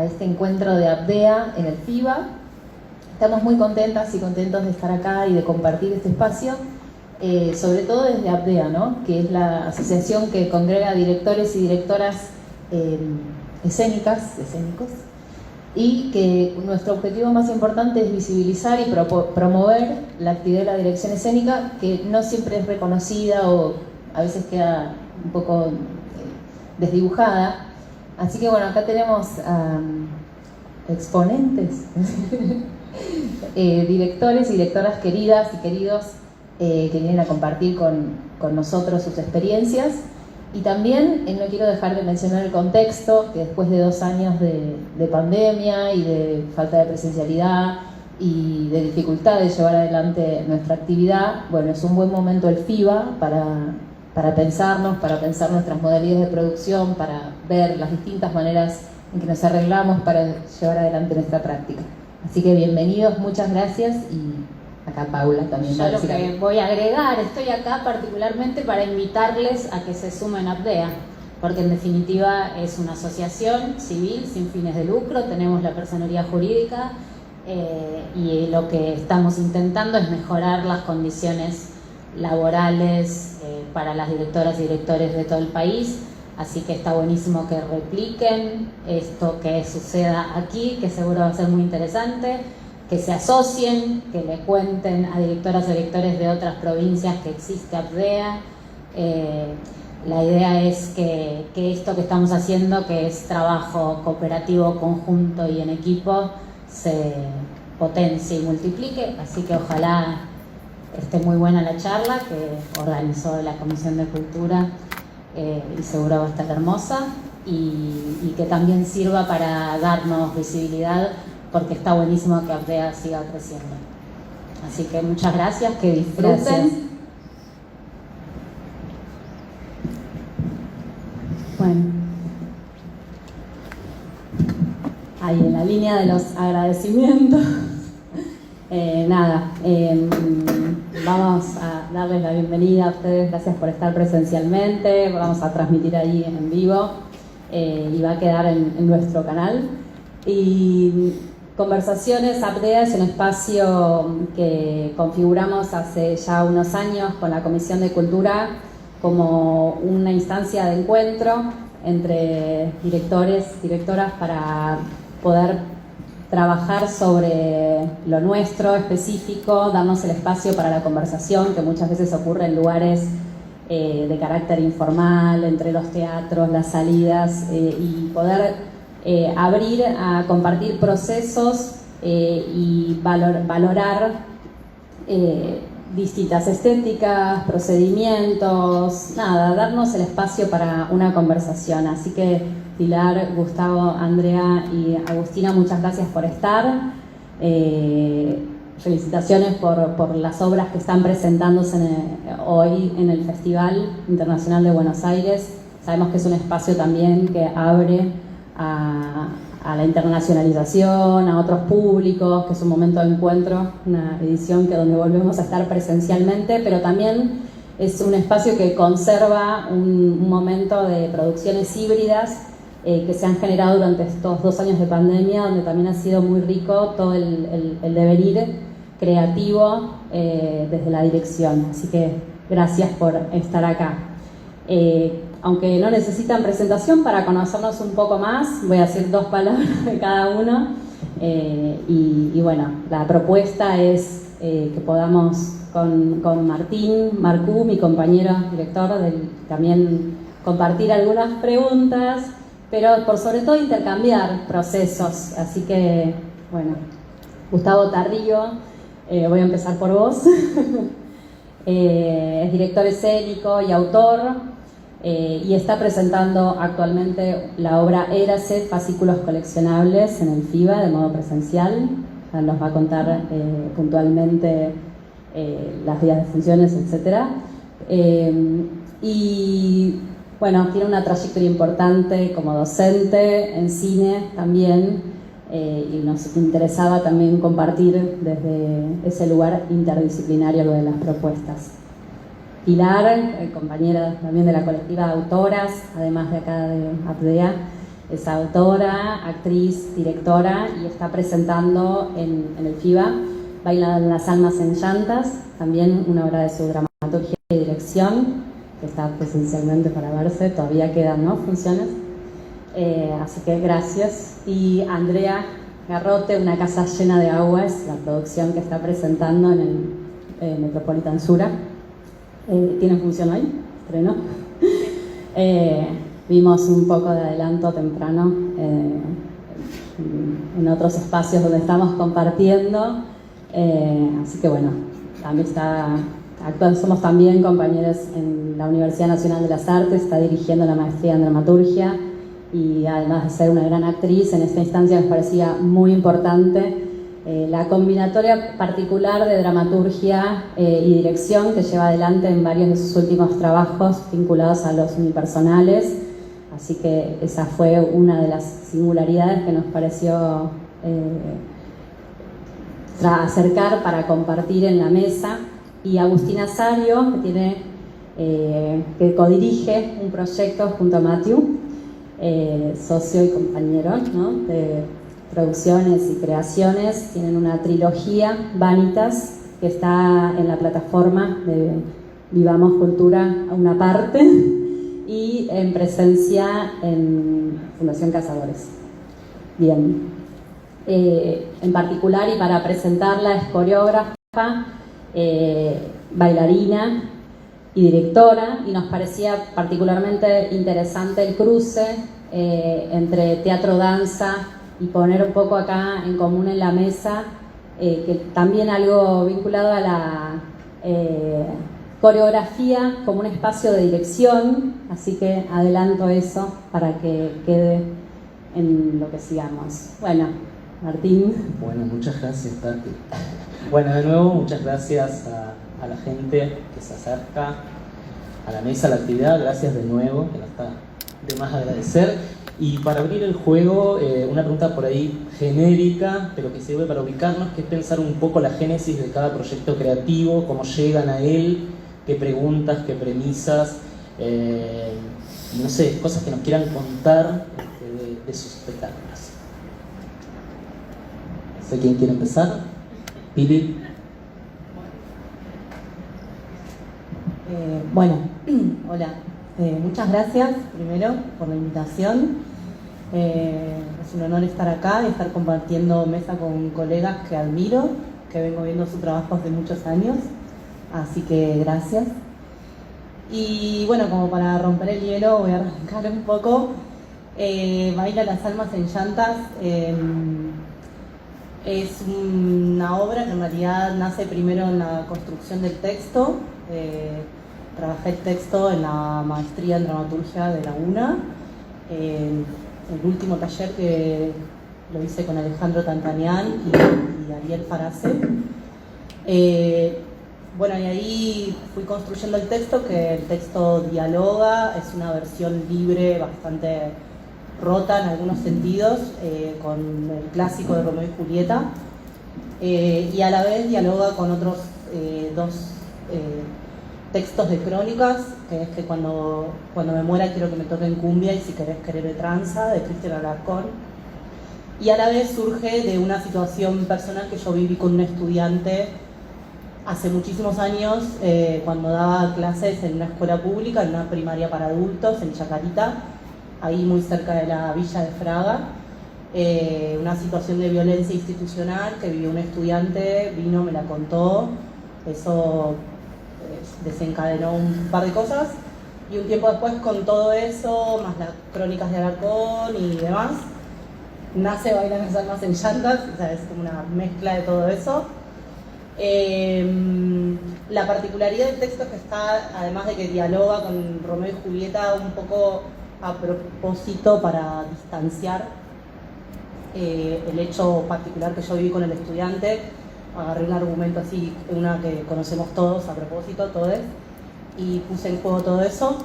este encuentro de APDEA en el FIBA. Estamos muy contentas y contentos de estar acá y de compartir este espacio, sobre todo desde APDEA, ¿no? Que es la asociación que congrega directores y directoras escénicos, y que nuestro objetivo más importante es visibilizar y promover la actividad de la dirección escénica, que no siempre es reconocida o a veces queda un poco desdibujada. Así que bueno, acá tenemos exponentes, directores y directoras queridas y queridos que vienen a compartir con nosotros sus experiencias. Y también no quiero dejar de mencionar el contexto, que después de 2 años de pandemia y de falta de presencialidad y de dificultad de llevar adelante nuestra actividad, bueno, es un buen momento el FIBA para pensarnos, para pensar nuestras modalidades de producción, para ver las distintas maneras en que nos arreglamos para llevar adelante nuestra práctica. Así que bienvenidos, muchas gracias, y acá Paula también. Yo lo que voy a agregar, estoy acá particularmente para invitarles a que se sumen a APDEA, porque en definitiva es una asociación civil sin fines de lucro, tenemos la personería jurídica y lo que estamos intentando es mejorar las condiciones laborales para las directoras y directores de todo el país, así que está buenísimo que repliquen esto que suceda aquí, que seguro va a ser muy interesante, que se asocien, que le cuenten a directoras y directores de otras provincias que existe APDEA. La idea es que esto que estamos haciendo, que es trabajo cooperativo, conjunto y en equipo, se potencie y multiplique, así que ojalá esté muy buena la charla que organizó la Comisión de Cultura y seguro va a estar hermosa y que también sirva para darnos visibilidad, porque está buenísimo que APDEA siga creciendo. Así que muchas gracias, que disfruten. Gracias. Bueno, ahí en la línea de los agradecimientos, vamos a darles la bienvenida a ustedes, gracias por estar presencialmente, vamos a transmitir ahí en vivo y va a quedar en nuestro canal. Y Conversaciones APDEA es un espacio que configuramos hace ya unos años con la Comisión de Cultura como una instancia de encuentro entre directores, directoras, para poder trabajar sobre lo nuestro específico, darnos el espacio para la conversación, que muchas veces ocurre en lugares de carácter informal, entre los teatros, las salidas, y poder abrir a compartir procesos y valorar distintas estéticas, procedimientos, darnos el espacio para una conversación. Así que Pilar, Gustavo, Andrea y Agustina, muchas gracias por estar. Felicitaciones por las obras que están presentándose hoy en el Festival Internacional de Buenos Aires. Sabemos que es un espacio también que abre a la internacionalización, a otros públicos, que es un momento de encuentro, una edición donde volvemos a estar presencialmente, pero también es un espacio que conserva un momento de producciones híbridas que se han generado durante estos 2 años de pandemia, donde también ha sido muy rico todo el devenir creativo desde la dirección. Así que gracias por estar acá. Aunque no necesitan presentación, para conocernos un poco más, voy a decir 2 palabras de cada uno. Y bueno, la propuesta es que podamos con Martín Marcú, mi compañero director, también compartir algunas preguntas, pero por sobre todo intercambiar procesos. Así que, bueno, Gustavo Tarrillo, voy a empezar por vos. Es director escénico y autor. Y está presentando actualmente la obra Érase, fascículos coleccionables en el FIBA de modo presencial. Ya nos va a contar puntualmente las días de funciones, etc. Y bueno, tiene una trayectoria importante como docente en cine también, y nos interesaba también compartir desde ese lugar interdisciplinario lo de las propuestas. Pilar, compañera también de la colectiva de autoras, además de acá de APDEA, Es autora, actriz, directora y está presentando en el FIBA Bailan las almas en llantas, también una obra de su dramaturgia y dirección, que está presencialmente para verse, todavía quedan, ¿no?, funciones. Así que gracias. Y Andrea Garrote, Una casa llena de agua, es la producción que está presentando en el Metropolitan Sura. ¿Tienen función hoy? ¿Estreno? Vimos un poco de adelanto temprano en otros espacios donde estamos compartiendo, así que bueno, también somos también compañeros en la Universidad Nacional de las Artes, está dirigiendo la maestría en dramaturgia y además de ser una gran actriz, en esta instancia nos parecía muy importante la combinatoria particular de dramaturgia y dirección que lleva adelante en varios de sus últimos trabajos vinculados a los unipersonales. Así que esa fue una de las singularidades que nos pareció acercar para compartir en la mesa. Y Agustina Sario, que codirige un proyecto junto a Matthew, socio y compañero, ¿no?, de producciones y creaciones. Tienen una trilogía, Vanitas, que está en la plataforma de Vivamos Cultura a una parte y en presencia en Fundación Cazadores. Bien. En particular, y para presentarla, es coreógrafa, bailarina y directora, y nos parecía particularmente interesante el cruce entre teatro-danza y poner un poco acá en común en la mesa, que también algo vinculado a la coreografía como un espacio de dirección, así que adelanto eso para que quede en lo que sigamos. Bueno, Martín. Bueno, muchas gracias, Tati. Bueno, de nuevo, muchas gracias a la gente que se acerca a la mesa, a la actividad. Gracias de nuevo, que no está de más agradecer. Y para abrir el juego, una pregunta por ahí genérica, pero que sirve para ubicarnos, que es pensar un poco la génesis de cada proyecto creativo, cómo llegan a él, qué preguntas, qué premisas, no sé, cosas que nos quieran contar de sus espectáculos. No sé quién quiere empezar. Pili. Bueno, hola. Muchas gracias primero por la invitación. Es un honor estar acá y estar compartiendo mesa con colegas que admiro, que vengo viendo su trabajo hace muchos años, así que gracias. Y bueno, como para romper el hielo voy a arrancar un poco. Bailan las almas en llantas es una obra que en realidad nace primero en la construcción del texto. Trabajé el texto en la maestría en dramaturgia de la UNA, el último taller que lo hice con Alejandro Tantanian y Ariel Farase. Bueno, y ahí fui construyendo el texto, que el texto dialoga, es una versión libre, bastante rota en algunos sentidos, con el clásico de Romeo y Julieta, y a la vez dialoga con otros dos textos de crónicas, que es que cuando me muera quiero que me toquen cumbia y si querés quererme tranza, de Cristian Alarcón. Y a la vez surge de una situación personal que yo viví con un estudiante hace muchísimos años, cuando daba clases en una escuela pública, en una primaria para adultos, en Chacarita, ahí muy cerca de la villa de Fraga. Una situación de violencia institucional que vivió un estudiante, vino, me la contó, eso desencadenó un par de cosas, y un tiempo después, con todo eso, más las crónicas de Alarcón y demás, nace Bailan las almas en llantas, o sea, es como una mezcla de todo eso. La particularidad del texto es que está, además de que dialoga con Romeo y Julieta, un poco a propósito para distanciar el hecho particular que yo viví con el estudiante. Agarré un argumento así, una que conocemos todos a propósito, todos, y puse en juego todo eso.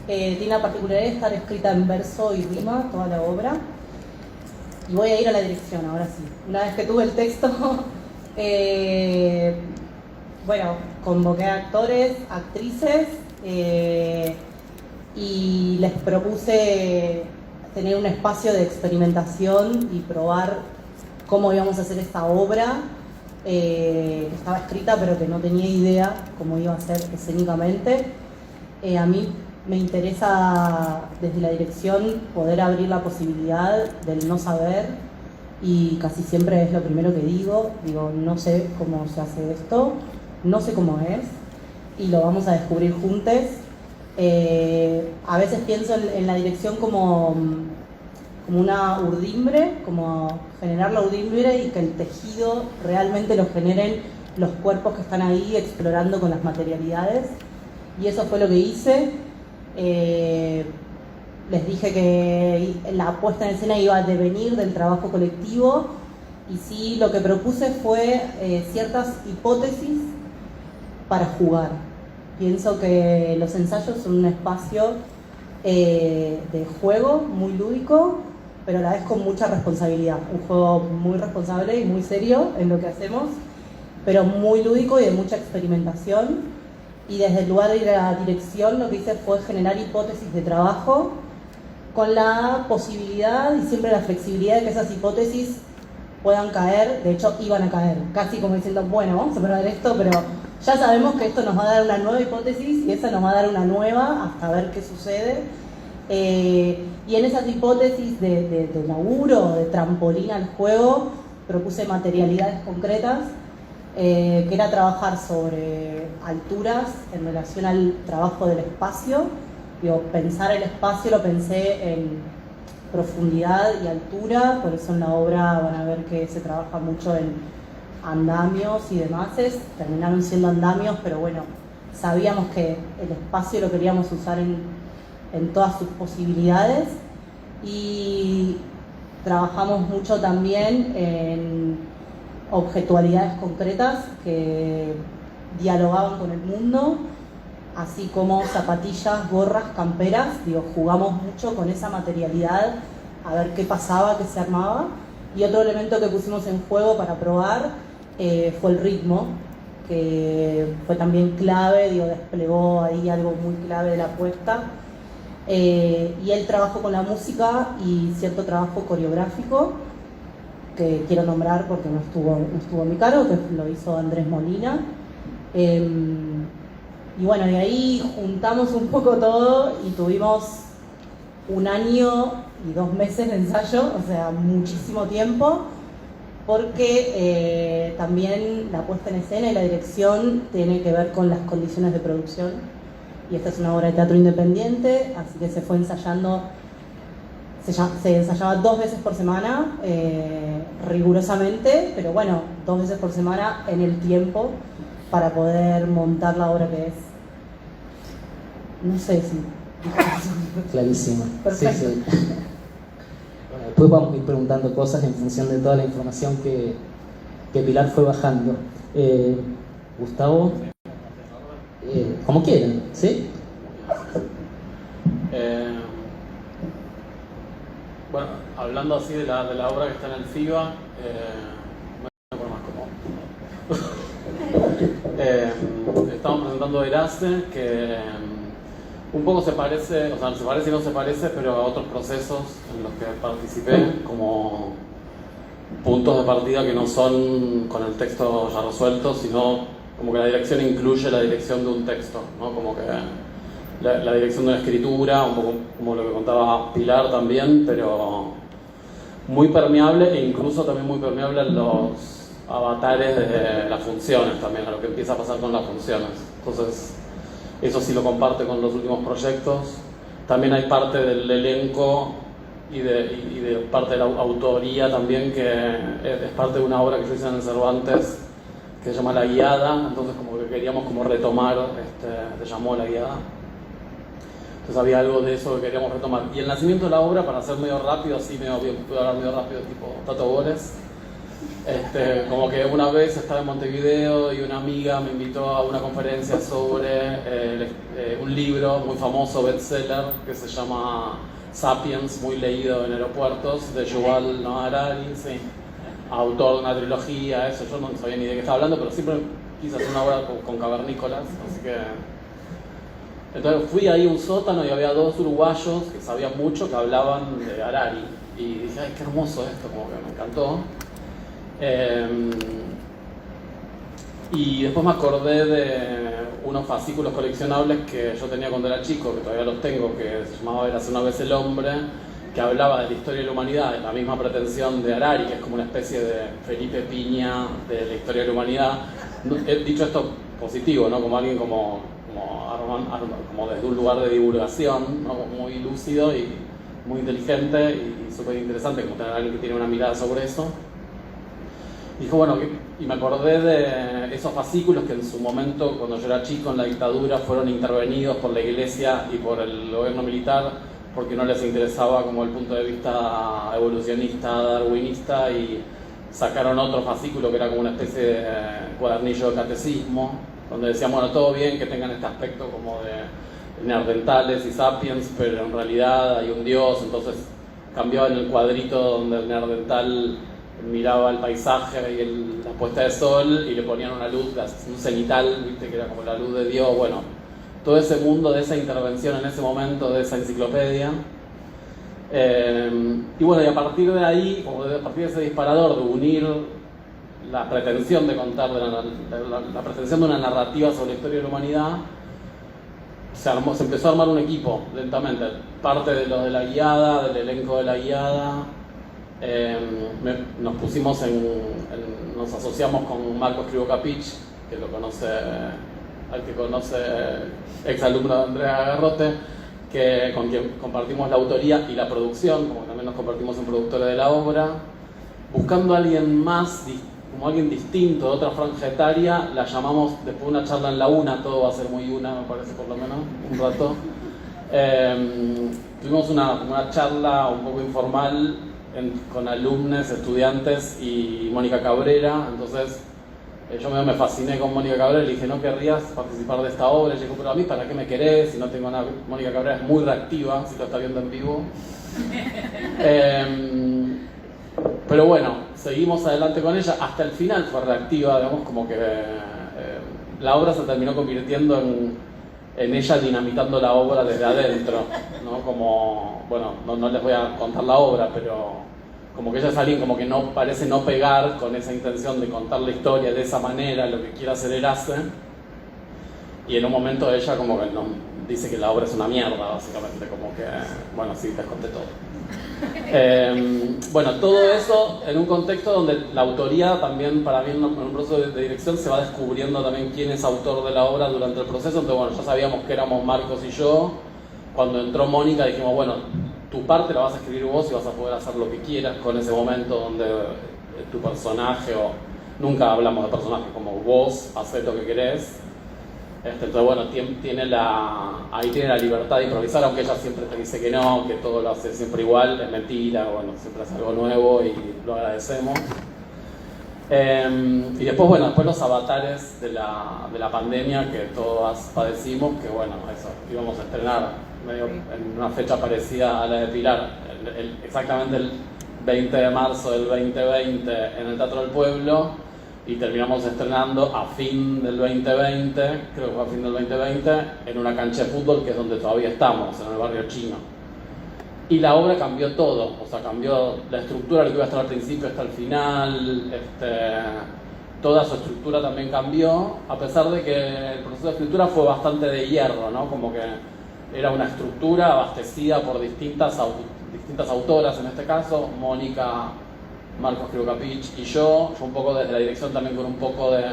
Tiene la particularidad de estar escrita en verso y rima, toda la obra. Y voy a ir a la dirección, ahora sí. Una vez que tuve el texto, bueno, convoqué a actores, actrices, y les propuse tener un espacio de experimentación y probar cómo íbamos a hacer esta obra, que estaba escrita pero que no tenía idea cómo iba a ser escénicamente. A mí me interesa desde la dirección poder abrir la posibilidad del no saber, y casi siempre es lo primero que digo, no sé cómo se hace esto, no sé cómo es, y lo vamos a descubrir juntos. A veces pienso en la dirección como una urdimbre, como generar la urdimbre y que el tejido realmente lo generen los cuerpos que están ahí explorando con las materialidades. Y eso fue lo que hice. Les dije que la puesta en escena iba a devenir del trabajo colectivo, y sí, lo que propuse fue ciertas hipótesis para jugar. Pienso que los ensayos son un espacio de juego muy lúdico, pero a la vez con mucha responsabilidad. Un juego muy responsable y muy serio en lo que hacemos, pero muy lúdico y de mucha experimentación. Y desde el lugar de la dirección lo que hice fue generar hipótesis de trabajo con la posibilidad y siempre la flexibilidad de que esas hipótesis puedan caer. De hecho, iban a caer, casi como diciendo, bueno, vamos a probar esto, pero ya sabemos que esto nos va a dar una nueva hipótesis y esa nos va a dar una nueva hasta ver qué sucede. Y en esas hipótesis de laburo, de trampolín al juego, propuse materialidades concretas, que era trabajar sobre alturas en relación al trabajo del espacio. Pensar el espacio lo pensé en profundidad y altura, por eso en la obra van a ver que se trabaja mucho en andamios y demás. Terminaron siendo andamios, pero bueno, sabíamos que el espacio lo queríamos usar en todas sus posibilidades, y trabajamos mucho también en objetualidades concretas que dialogaban con el mundo, así como zapatillas, gorras, camperas. Jugamos mucho con esa materialidad a ver qué pasaba, qué se armaba. Y otro elemento que pusimos en juego para probar fue el ritmo, que fue también clave, desplegó ahí algo muy clave de la puesta. Y el trabajo con la música y cierto trabajo coreográfico, que quiero nombrar porque no estuvo a mi cargo, que lo hizo Andrés Molina. Y bueno, de ahí juntamos un poco todo y tuvimos 1 año y 2 meses de ensayo, o sea, muchísimo tiempo, porque también la puesta en escena y la dirección tiene que ver con las condiciones de producción. Y esta es una obra de teatro independiente, así que se fue ensayando, se ensayaba 2 veces por semana, rigurosamente, pero bueno, 2 veces por semana en el tiempo para poder montar la obra que es. No sé si... Clarísimo. Perfecto. Sí, sí. Bueno, después vamos a ir preguntando cosas en función de toda la información que Pilar fue bajando. Gustavo, como quieran, ¿sí? Bueno, hablando así de la obra que está en el FIBA, me voy a poner más cómodo. Estamos presentando Eraste, que un poco se parece, o sea, se parece y no se parece, pero a otros procesos en los que participé, como puntos de partida que no son con el texto ya resuelto, sino como que la dirección incluye la dirección de un texto, ¿no? Como que la dirección de una escritura, un poco como lo que contaba Pilar también, pero muy permeable, e incluso también muy permeable a los avatares de las funciones también, a lo que empieza a pasar con las funciones. Entonces, eso sí lo comparte con los últimos proyectos. También hay parte del elenco y de parte de la autoría también, que es parte de una obra que yo hice en el Cervantes, que se llama La Guiada. Entonces como que queríamos como retomar, se llamó La Guiada. Entonces había algo de eso que queríamos retomar. Y el nacimiento de la obra, para hacer medio rápido, así puedo hablar medio rápido, tipo Tato Bores. Como que una vez estaba en Montevideo y una amiga me invitó a una conferencia sobre un libro muy famoso, bestseller, que se llama Sapiens, muy leído en aeropuertos, de Yuval Noah Harari, sí, autor de una trilogía. Eso yo no sabía ni de qué estaba hablando, pero siempre quise hacer una obra con cavernícolas, así que Entonces fui ahí a un sótano y había dos uruguayos que sabían mucho, que hablaban de Harari. Y dije, ay, qué hermoso esto, como que me encantó. Y después me acordé de unos fascículos coleccionables que yo tenía cuando era chico, que todavía los tengo, que se llamaba Érase una vez el hombre, que hablaba de la historia de la humanidad, de la misma pretensión de Harari, que es como una especie de Felipe Piña de la historia de la humanidad. He dicho esto positivo, ¿no? Como alguien como desde un lugar de divulgación, ¿no? Muy lúcido y muy inteligente y súper interesante, como tener a alguien que tiene una mirada sobre eso. Dijo, bueno, y me acordé de esos fascículos que en su momento, cuando yo era chico en la dictadura, fueron intervenidos por la iglesia y por el gobierno militar porque no les interesaba como el punto de vista evolucionista, darwinista, y sacaron otro fascículo que era como una especie de cuadernillo de catecismo, donde decían, bueno, todo bien que tengan este aspecto como de neandertales y sapiens, pero en realidad hay un dios. Entonces cambiaba en el cuadrito donde el neandertal miraba el paisaje y la puesta de sol y le ponían una luz, un cenital, ¿viste? Que era como la luz de Dios. Bueno, todo ese mundo de esa intervención en ese momento, de esa enciclopedia. Y bueno, y a partir de ahí, como a partir de ese disparador de unir la pretensión de contar, la pretensión de una narrativa sobre la historia de la humanidad, se empezó a armar un equipo lentamente. Parte de los de la guiada, del elenco de la guiada, nos pusimos nos asociamos con Marcos Cribocapich, que lo conoce, al que conoce, ex alumno de Andrea Garrote, con quien compartimos la autoría y la producción, como también nos compartimos en productores de la obra, buscando a alguien más, como alguien distinto, de otra franja etaria. La llamamos, después de una charla en la UNA, todo va a ser muy UNA, me parece, por lo menos, un rato. Tuvimos una charla un poco informal con alumnos, estudiantes y Mónica Cabrera. Entonces yo me fasciné con Mónica Cabrera y le dije, ¿no querrías participar de esta obra? Y yo dijo, pero a mí, ¿para qué me querés? Si no tengo nada. Mónica Cabrera es muy reactiva, si lo está viendo en vivo. Pero bueno, seguimos adelante con ella. Hasta el final fue reactiva, digamos, como que la obra se terminó convirtiendo en ella dinamitando la obra desde adentro, ¿no? Como, bueno, no les voy a contar la obra, pero como que ella es alguien como que no parece no pegar con esa intención de contar la historia de esa manera, lo que quiere hacer Eraste. Y en un momento ella como que dice que la obra es una mierda, básicamente, como que, bueno, sí, les conté todo. Bueno, todo eso en un contexto donde la autoría también, para mí, en un proceso de dirección se va descubriendo también quién es autor de la obra durante el proceso. Entonces, bueno, ya sabíamos que éramos Marcos y yo. Cuando entró Mónica dijimos, bueno, tu parte la vas a escribir vos y vas a poder hacer lo que quieras con ese momento donde tu personaje, o nunca hablamos de personajes, como vos haces lo que querés. Entonces, bueno, ahí tiene la libertad de improvisar, aunque ella siempre te dice que no, que todo lo hace siempre igual, es mentira, bueno, siempre hace algo nuevo y lo agradecemos. Y después, bueno, después los avatares de la pandemia que todos padecimos, que bueno, eso, íbamos a estrenar medio en una fecha parecida a la de Pilar, exactamente el 20 de marzo del 2020 en el Teatro del Pueblo. Y terminamos estrenando a fin del 2020, creo que fue a fin del 2020, en una cancha de fútbol que es donde todavía estamos, en el barrio chino. Y la obra cambió todo, o sea, cambió la estructura, lo que iba a estar al principio hasta el final, toda su estructura también cambió, a pesar de que el proceso de escritura fue bastante de hierro, ¿no? Como que era una estructura abastecida por distintas autoras, en este caso, Mónica, Marcos Cribocapich y yo un poco desde la dirección también con un poco de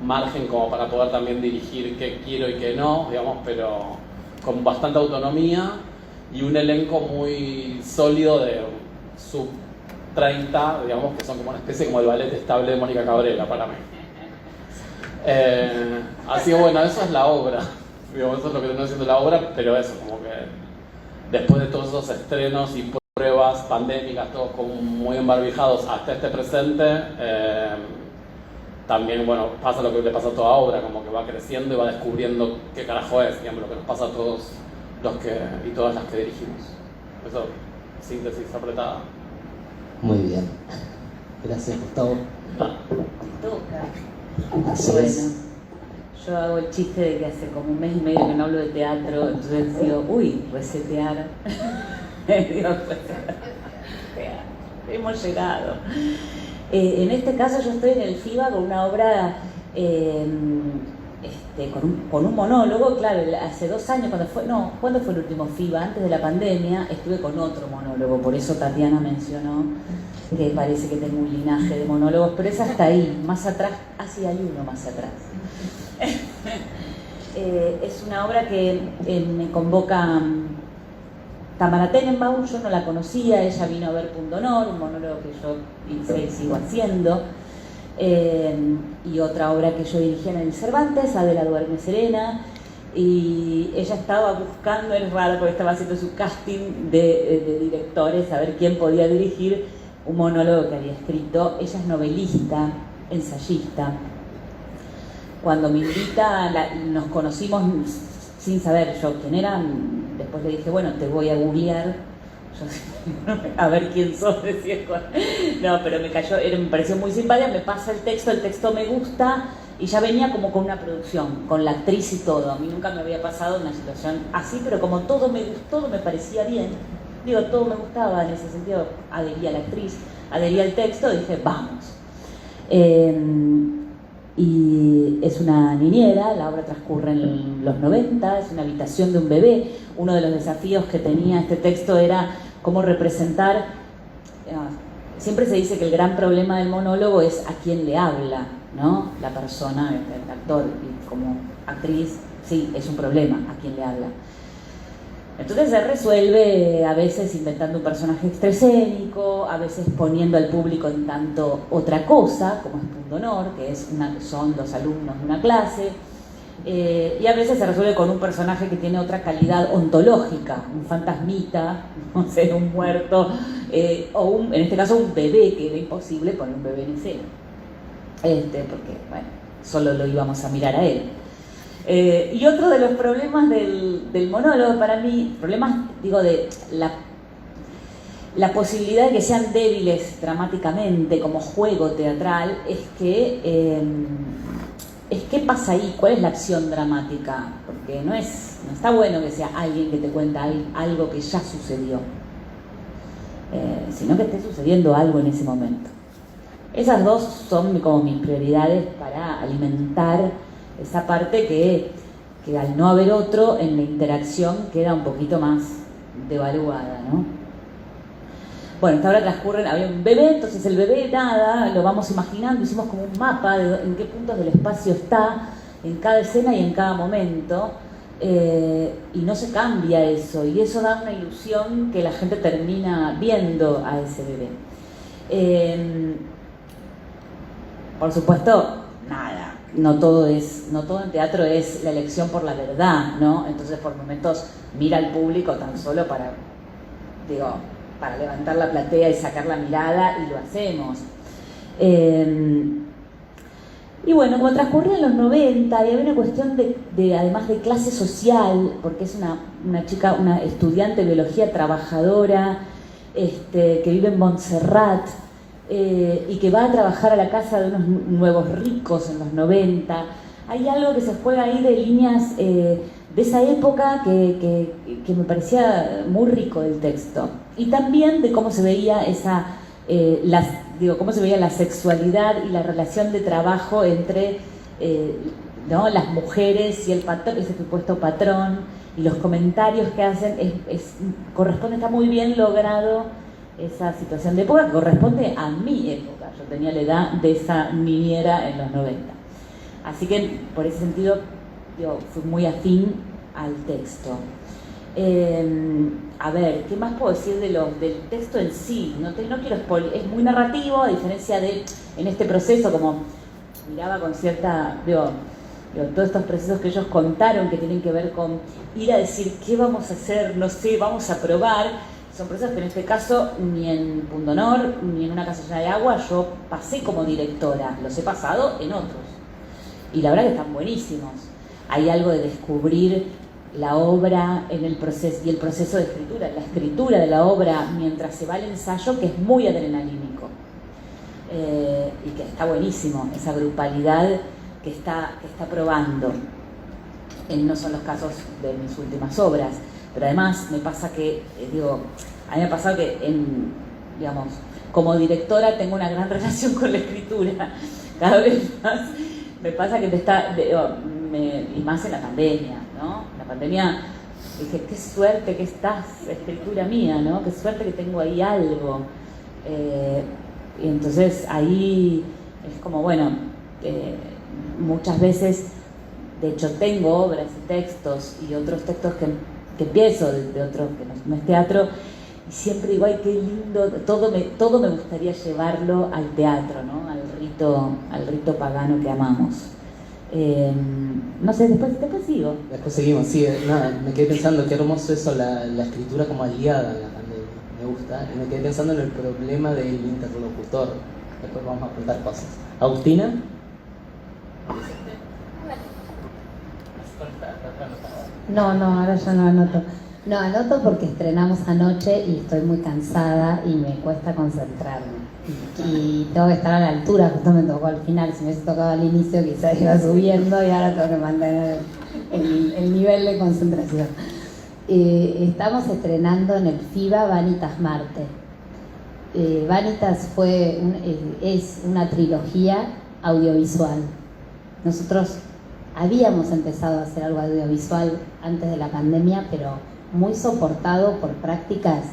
margen como para poder también dirigir qué quiero y qué no, digamos, pero con bastante autonomía y un elenco muy sólido de sub 30, digamos, que son como una especie como el ballet estable de Mónica Cabrera para mí. Así que bueno, eso es la obra, digamos, eso es lo que terminó siendo la obra, pero eso, como que después de todos esos estrenos y pruebas pandémicas, todos como muy embarbijados hasta este presente, también, bueno, pasa lo que le pasa a toda obra, como que va creciendo y va descubriendo qué carajo es, digamos, lo que nos pasa a todos y todas las que dirigimos. Eso, síntesis apretada. Muy bien. Gracias, Gustavo. Toca. Así Bueno, es. Yo hago el chiste de que hace como un mes y medio que no hablo de teatro, entonces digo, uy, resetear. Digo, pues, hemos llegado. En este caso yo estoy en el FIBA con una obra, con un monólogo, claro, hace 2 años, ¿cuándo fue el último FIBA? Antes de la pandemia, estuve con otro monólogo, por eso Tatiana mencionó que parece que tengo un linaje de monólogos, pero es hasta ahí, más atrás, así hay uno más atrás. Es una obra que me convoca Tamara Tenenbaum, yo no la conocía, ella vino a ver Punto Honor, un monólogo que yo hice y sigo haciendo, y otra obra que yo dirigía en el Cervantes, Adela Duerme Serena, y ella estaba buscando, es raro porque estaba haciendo su casting de directores, a ver quién podía dirigir un monólogo que había escrito. Ella es novelista, ensayista. Cuando me invita, nos conocimos sin saber yo quién era. Después le dije, bueno, te voy a googlear. Yo, a ver quién sos, decía. No, pero me pareció muy simpática, me pasa el texto me gusta, y ya venía como con una producción, con la actriz y todo. A mí nunca me había pasado una situación así, pero como todo me gustó, me parecía bien. Digo, todo me gustaba en ese sentido, adhería a la actriz, adhería al texto, dije, vamos. Y es una niñera, la obra transcurre en los 90, es una habitación de un bebé. Uno de los desafíos que tenía este texto era cómo representar, siempre se dice que el gran problema del monólogo es a quién le habla, ¿no? La persona, el actor, y como actriz, sí, es un problema a quién le habla. Entonces se resuelve a veces inventando un personaje extraescénico, a veces poniendo al público en tanto otra cosa, como es Punto Honor, que son 2 alumnos de una clase, y a veces se resuelve con un personaje que tiene otra calidad ontológica, un fantasmita, no sé, un muerto, o en este caso un bebé, que era imposible poner un bebé en escena, porque, bueno, solo lo íbamos a mirar a él. Y otro de los problemas del monólogo para mí, problemas, digo, de la posibilidad de que sean débiles dramáticamente como juego teatral, es que ¿qué pasa ahí? ¿Cuál es la acción dramática? Porque no está bueno que sea alguien que te cuenta algo que ya sucedió, sino que esté sucediendo algo en ese momento. Esas dos son como mis prioridades para alimentar esa parte que al no haber otro en la interacción queda un poquito más devaluada, ¿no? Bueno, esta hora transcurre, había un bebé, entonces el bebé nada, lo vamos imaginando, hicimos como un mapa de en qué puntos del espacio está, en cada escena y en cada momento, y no se cambia eso, y eso da una ilusión que la gente termina viendo a ese bebé. Por supuesto, nada. No todo en teatro es la elección por la verdad, ¿no? Entonces por momentos mira al público tan solo para levantar la platea y sacar la mirada, y lo hacemos. Y bueno, como transcurría en los 90, y había una cuestión de además de clase social, porque es una chica, una estudiante de biología trabajadora, que vive en Montserrat, y que va a trabajar a la casa de unos nuevos ricos en los 90. Hay algo que se juega ahí de líneas de esa época que me parecía muy rico del texto, y también de cómo se veía cómo se veía la sexualidad y la relación de trabajo entre las mujeres y el patrón, ese supuesto patrón, y los comentarios que hacen corresponde, está muy bien logrado esa situación de época, que corresponde a mi época. Yo tenía la edad de esa niñera en los 90. Así que, por ese sentido, yo fui muy afín al texto. A ver, ¿qué más puedo decir del texto en sí? No quiero spoiler, es muy narrativo, a diferencia de, en este proceso, como miraba con cierta, todos estos procesos que ellos contaron, que tienen que ver con ir a decir, ¿qué vamos a hacer? No sé, vamos a probar. Son procesos que en este caso, ni en Punto Honor, ni en Una casa llena de agua, yo pasé como directora. Los he pasado en otros. Y la verdad que están buenísimos. Hay algo de descubrir la obra en el proceso, y el proceso de escritura, la escritura de la obra mientras se va al ensayo, que es muy adrenalínico. Y que está buenísimo, esa grupalidad que está probando. No son los casos de mis últimas obras, pero además me pasa que, a mí me ha pasado que, digamos, como directora tengo una gran relación con la escritura, cada vez más me pasa que y más en la pandemia, ¿no? La pandemia, dije, qué suerte que estás, escritura mía, ¿no? Qué suerte que tengo ahí algo. Y entonces ahí es como, bueno, muchas veces, de hecho tengo obras y textos y otros textos que empiezo de otro que no es teatro, y siempre digo, ay, qué lindo, todo me gustaría llevarlo al teatro, ¿no? Al rito pagano que amamos. No sé, después sigo. Después seguimos, sí, nada, me quedé pensando, qué hermoso eso, la escritura como aliada en la pandemia, me gusta, y me quedé pensando en el problema del interlocutor. Después vamos a apuntar cosas. ¿Agustina? No, ahora ya no anoto. No, anoto porque estrenamos anoche y estoy muy cansada y me cuesta concentrarme. Y tengo que estar a la altura, justo me tocó al final. Si me hubiese tocado al inicio quizás iba subiendo y ahora tengo que mantener el nivel de concentración. Estamos estrenando en el FIBA Vanitas Marte. Vanitas es una trilogía audiovisual. Nosotros habíamos empezado a hacer algo audiovisual antes de la pandemia, pero muy soportado por prácticas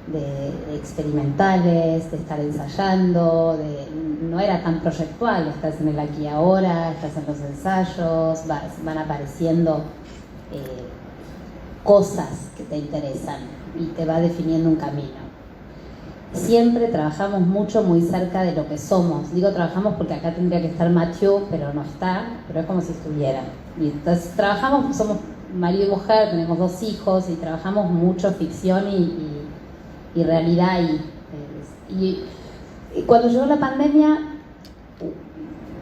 de experimentales, de estar ensayando, no era tan proyectual, estás en el aquí y ahora, estás en los ensayos, van apareciendo cosas que te interesan y te va definiendo un camino. Siempre trabajamos mucho muy cerca de lo que somos. Digo trabajamos porque acá tendría que estar Mathieu, pero no está, pero es como si estuviera. Y entonces trabajamos, somos marido y mujer, tenemos 2 hijos y trabajamos mucho ficción y realidad. Y cuando llegó la pandemia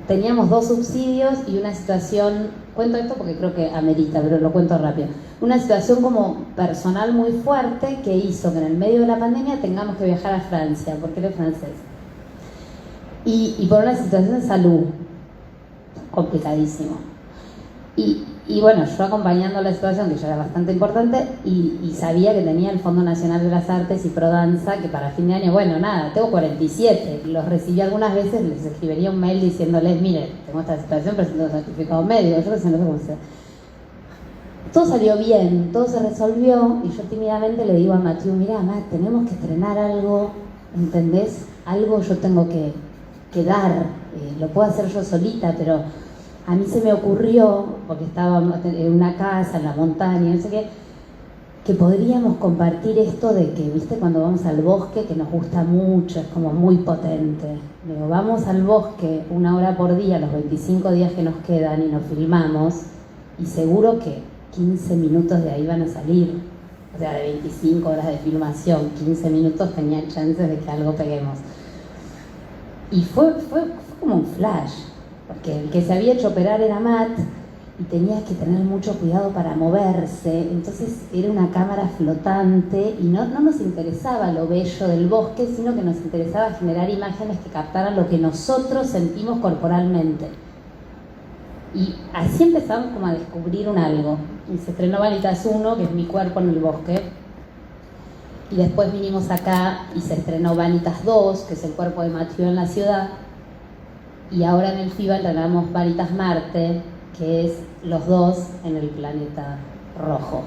teníamos 2 subsidios y una situación, cuento esto porque creo que amerita, pero lo cuento rápido, una situación como personal muy fuerte que hizo que en el medio de la pandemia tengamos que viajar a Francia, porque él es francés, y por una situación de salud complicadísimo. Y bueno, yo acompañando la situación, que ya era bastante importante, y sabía que tenía el Fondo Nacional de las Artes y Prodanza, que para fin de año, bueno, nada, tengo 47, los recibí algunas veces, les escribiría un mail diciéndoles, mire, tengo esta situación, presento un certificado médico, yo no sé cómo hacer. Todo salió bien, todo se resolvió, y yo tímidamente le digo a Mathieu, mira, Matt, tenemos que estrenar algo, ¿entendés? Algo yo tengo que dar, lo puedo hacer yo solita, pero a mí se me ocurrió, porque estábamos en una casa, en la montaña, no sé qué, que podríamos compartir esto de que, viste, cuando vamos al bosque, que nos gusta mucho, es como muy potente. Digo, vamos al bosque 1 hora por día, los 25 días que nos quedan, y nos filmamos, y seguro que 15 minutos de ahí van a salir. O sea, de 25 horas de filmación, 15 minutos tenía chances de que algo peguemos. Y fue como un flash. Porque el que se había hecho operar era Matt y tenías que tener mucho cuidado para moverse, entonces era una cámara flotante y no nos interesaba lo bello del bosque, sino que nos interesaba generar imágenes que captaran lo que nosotros sentimos corporalmente. Y así empezamos como a descubrir un algo. Y se estrenó Vanitas 1, que es mi cuerpo en el bosque, y después vinimos acá y se estrenó Vanitas 2, que es el cuerpo de Mathieu en la ciudad. Y ahora en el FIBA tenemos Vanitas Marte, que es los 2 en el planeta rojo.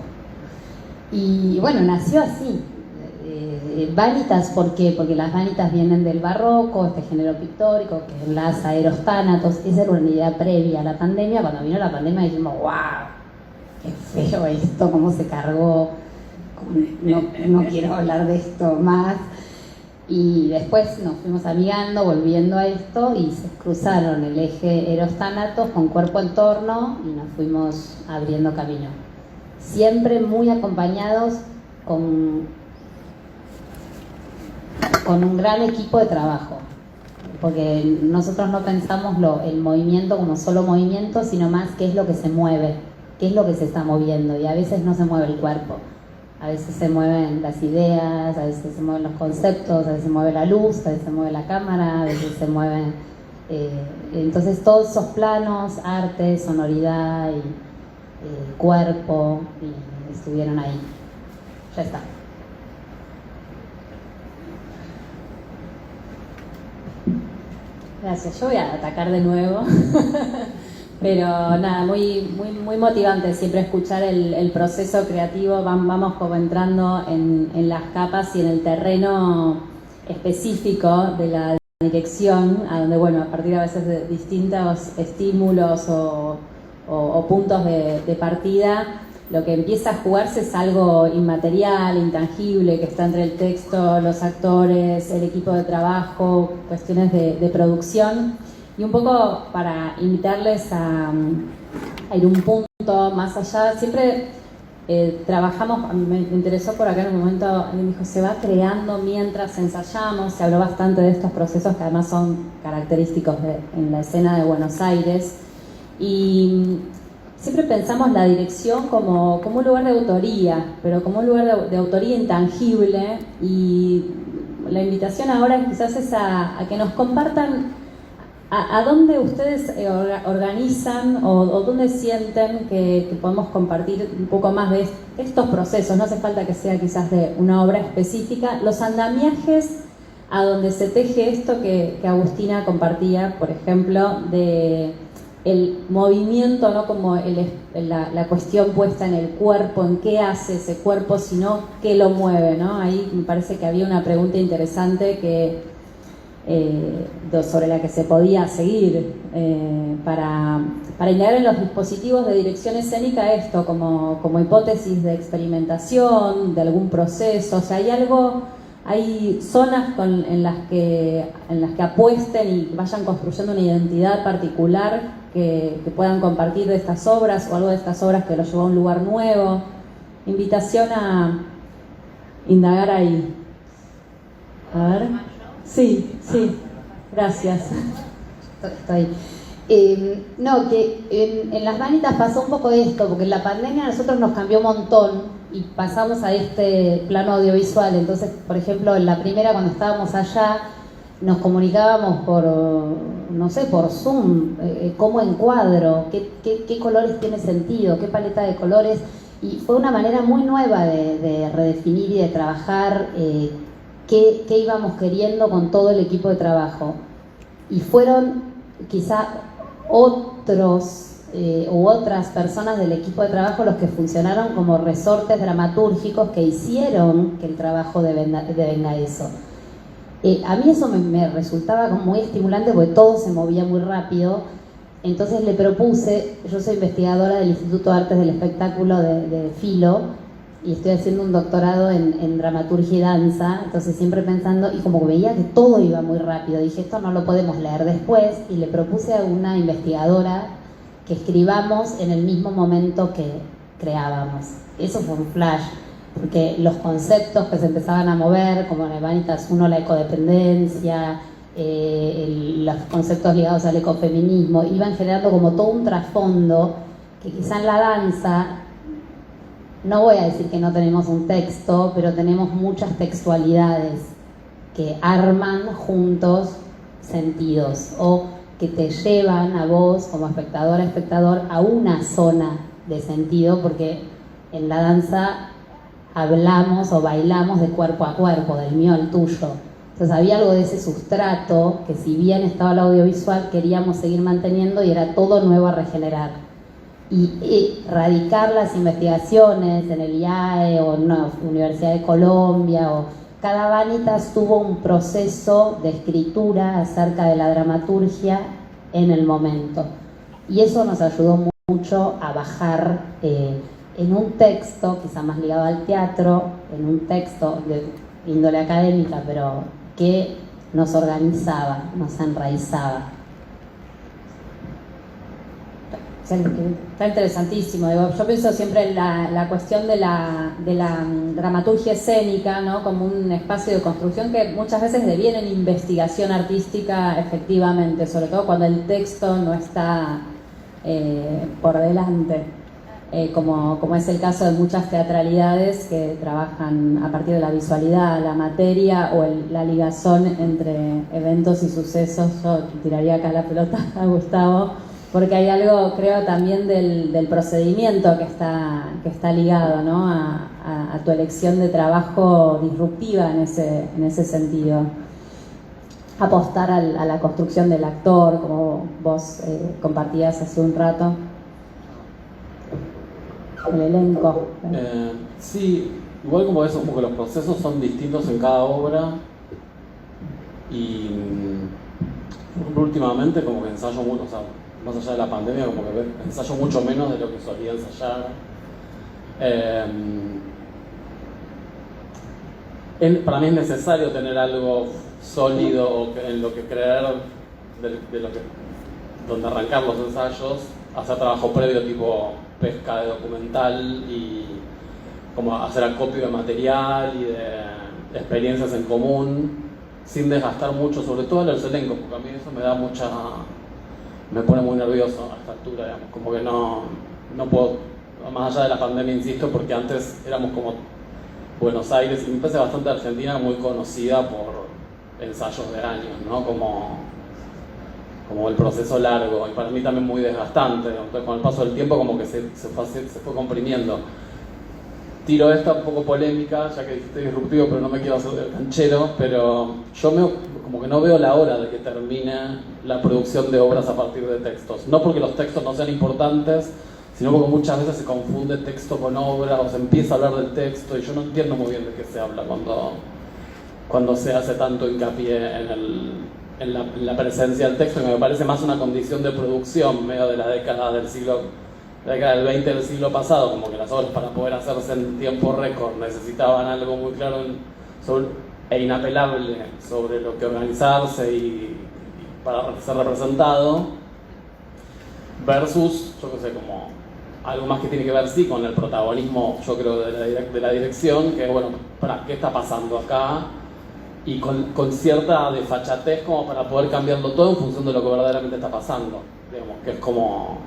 Y bueno, nació así. Vanitas, ¿por qué? Porque las vanitas vienen del barroco, este género pictórico que enlaza Eros Tánatos. Esa era una idea previa a la pandemia. Cuando vino la pandemia dijimos, ¡wow! ¡Qué feo esto! ¿Cómo se cargó? No quiero hablar de esto más. Y después nos fuimos amigando, volviendo a esto, y se cruzaron el eje Eros Tánatos con cuerpo en torno y nos fuimos abriendo camino. Siempre muy acompañados con un gran equipo de trabajo, porque nosotros no pensamos el movimiento como solo movimiento, sino más qué es lo que se mueve, qué es lo que se está moviendo, y a veces no se mueve el cuerpo. A veces se mueven las ideas, a veces se mueven los conceptos, a veces se mueve la luz, a veces se mueve la cámara, a veces se mueven Entonces todos esos planos, arte, sonoridad y cuerpo, y estuvieron ahí. Ya está. Gracias, yo voy a atacar de nuevo. Pero nada, muy motivante siempre escuchar el proceso creativo. Vamos como entrando en las capas y en el terreno específico de la dirección, a donde, bueno, a partir a veces de distintos estímulos o puntos de partida, lo que empieza a jugarse es algo inmaterial, intangible, que está entre el texto, los actores, el equipo de trabajo, cuestiones de producción. Y un poco para invitarles a ir un punto más allá, siempre trabajamos, me interesó por acá en un momento, alguien dijo, se va creando mientras ensayamos, se habló bastante de estos procesos que además son característicos en la escena de Buenos Aires, y siempre pensamos la dirección como un lugar de autoría, pero como un lugar de autoría intangible, y la invitación ahora quizás es a que nos compartan ¿a dónde ustedes organizan o dónde sienten que podemos compartir un poco más de estos procesos? No hace falta que sea quizás de una obra específica, los andamiajes a donde se teje esto que Agustina compartía, por ejemplo, de el movimiento, no como la cuestión puesta en el cuerpo, en qué hace ese cuerpo, sino qué lo mueve, ¿no? Ahí me parece que había una pregunta interesante que sobre la que se podía seguir para indagar en los dispositivos de dirección escénica esto como hipótesis de experimentación, de algún proceso. O sea, hay zonas en las que apuesten y vayan construyendo una identidad particular que puedan compartir de estas obras, o algo de estas obras que los llevó a un lugar nuevo. Invitación a indagar ahí. A ver. Sí, gracias. Estoy. No, que en las Vanitas pasó un poco esto, porque en la pandemia a nosotros nos cambió un montón y pasamos a este plano audiovisual. Entonces, por ejemplo, en la primera, cuando estábamos allá, nos comunicábamos por Zoom, cómo encuadro, qué colores tiene sentido, qué paleta de colores, y fue una manera muy nueva de redefinir y de trabajar qué íbamos queriendo con todo el equipo de trabajo. Y fueron quizá otros u otras personas del equipo de trabajo los que funcionaron como resortes dramatúrgicos que hicieron que el trabajo devenga eso. A mí eso me resultaba como muy estimulante porque todo se movía muy rápido. Entonces le propuse, yo soy investigadora del Instituto de Artes del Espectáculo de Filo, y estoy haciendo un doctorado en dramaturgia y danza, entonces siempre pensando, y como veía que todo iba muy rápido, dije, esto no lo podemos leer después, y le propuse a una investigadora que escribamos en el mismo momento que creábamos. Eso fue un flash, porque los conceptos que se empezaban a mover, como en el Vanitas 1, la ecodependencia, los conceptos ligados al ecofeminismo, iban generando como todo un trasfondo que quizá en la danza, no voy a decir que no tenemos un texto, pero tenemos muchas textualidades que arman juntos sentidos o que te llevan a vos como espectadora, espectador a una zona de sentido, porque en la danza hablamos o bailamos de cuerpo a cuerpo, del mío al tuyo. Entonces había algo de ese sustrato que, si bien estaba el audiovisual, queríamos seguir manteniendo, y era todo nuevo a regenerar. Y radicar las investigaciones en el IAE o en la Universidad de Colombia, o cada Vanitas tuvo un proceso de escritura acerca de la dramaturgia en el momento, y eso nos ayudó mucho a bajar en un texto quizá más ligado al teatro, en un texto de índole académica, pero que nos organizaba, nos enraizaba. Está interesantísimo. Yo pienso siempre en la cuestión de la dramaturgia escénica, ¿no? Como un espacio de construcción que muchas veces deviene en investigación artística, efectivamente, sobre todo cuando el texto no está por delante. como es el caso de muchas teatralidades que trabajan a partir de la visualidad, la materia o la ligazón entre eventos y sucesos. Yo tiraría acá la pelota a Gustavo, porque hay algo, creo, también del procedimiento que está ligado, ¿no? a tu elección de trabajo disruptiva en ese sentido. Apostar a la construcción del actor, como vos compartías hace un rato. El elenco. Sí, igual como eso, como que los procesos son distintos en cada obra y últimamente como que ensayo mucho, o sea, más allá de la pandemia, como que ensayo mucho menos de lo que solía ensayar. Para mí es necesario tener algo sólido en lo que creer, donde arrancar los ensayos, hacer trabajo previo tipo pesca de documental y como hacer acopio de material y de experiencias en común sin desgastar mucho, sobre todo a los elencos, porque a mí eso me pone muy nervioso a esta altura, digamos, como que no puedo, más allá de la pandemia, insisto, porque antes éramos como Buenos Aires, y me parece bastante Argentina muy conocida por ensayos de años, ¿no? Como el proceso largo, y para mí también muy desgastante. Entonces, con el paso del tiempo como que se fue comprimiendo. Tiro esta un poco polémica, ya que dijiste disruptivo, pero no me quiero hacer del canchero, pero yo como que no veo la hora de que termine la producción de obras a partir de textos. No porque los textos no sean importantes, sino porque muchas veces se confunde texto con obra, o se empieza a hablar del texto, y yo no entiendo muy bien de qué se habla cuando se hace tanto hincapié en la presencia del texto, que me parece más una condición de producción medio de la década del 20 del siglo pasado, como que las obras para poder hacerse en tiempo récord necesitaban algo muy claro e inapelable sobre lo que organizarse y para ser representado, versus, yo qué sé, como algo más que tiene que ver, sí, con el protagonismo, yo creo, de la dirección, que es, bueno, ¿qué está pasando acá? Y con cierta desfachatez como para poder cambiarlo todo en función de lo que verdaderamente está pasando, digamos, que es como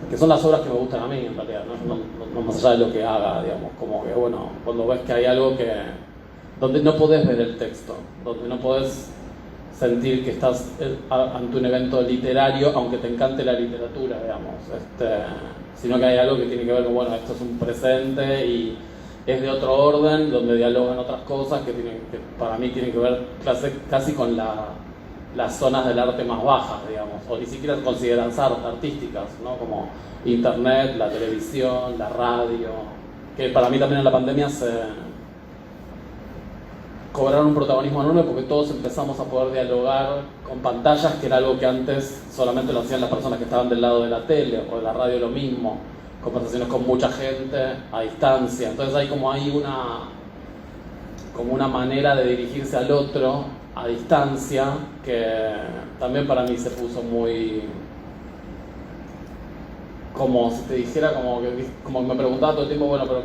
que son las obras que me gustan a mí en realidad, no más allá de lo que haga, digamos, como que bueno, cuando ves que hay algo donde no podés ver el texto, donde no podés sentir que estás ante un evento literario, aunque te encante la literatura, digamos, sino que hay algo que tiene que ver con, bueno, esto es un presente y es de otro orden, donde dialogan otras cosas que para mí tienen que ver casi con las zonas del arte más bajas, digamos, o ni siquiera consideran artísticas, ¿no? Como internet, la televisión, la radio, que para mí también en la pandemia se cobraron un protagonismo enorme porque todos empezamos a poder dialogar con pantallas, que era algo que antes solamente lo hacían las personas que estaban del lado de la tele, o de la radio lo mismo, conversaciones con mucha gente a distancia. Entonces hay una manera de dirigirse al otro a distancia que también para mí se puso muy, como si te dijera, como que me preguntaba todo el tiempo, bueno, pero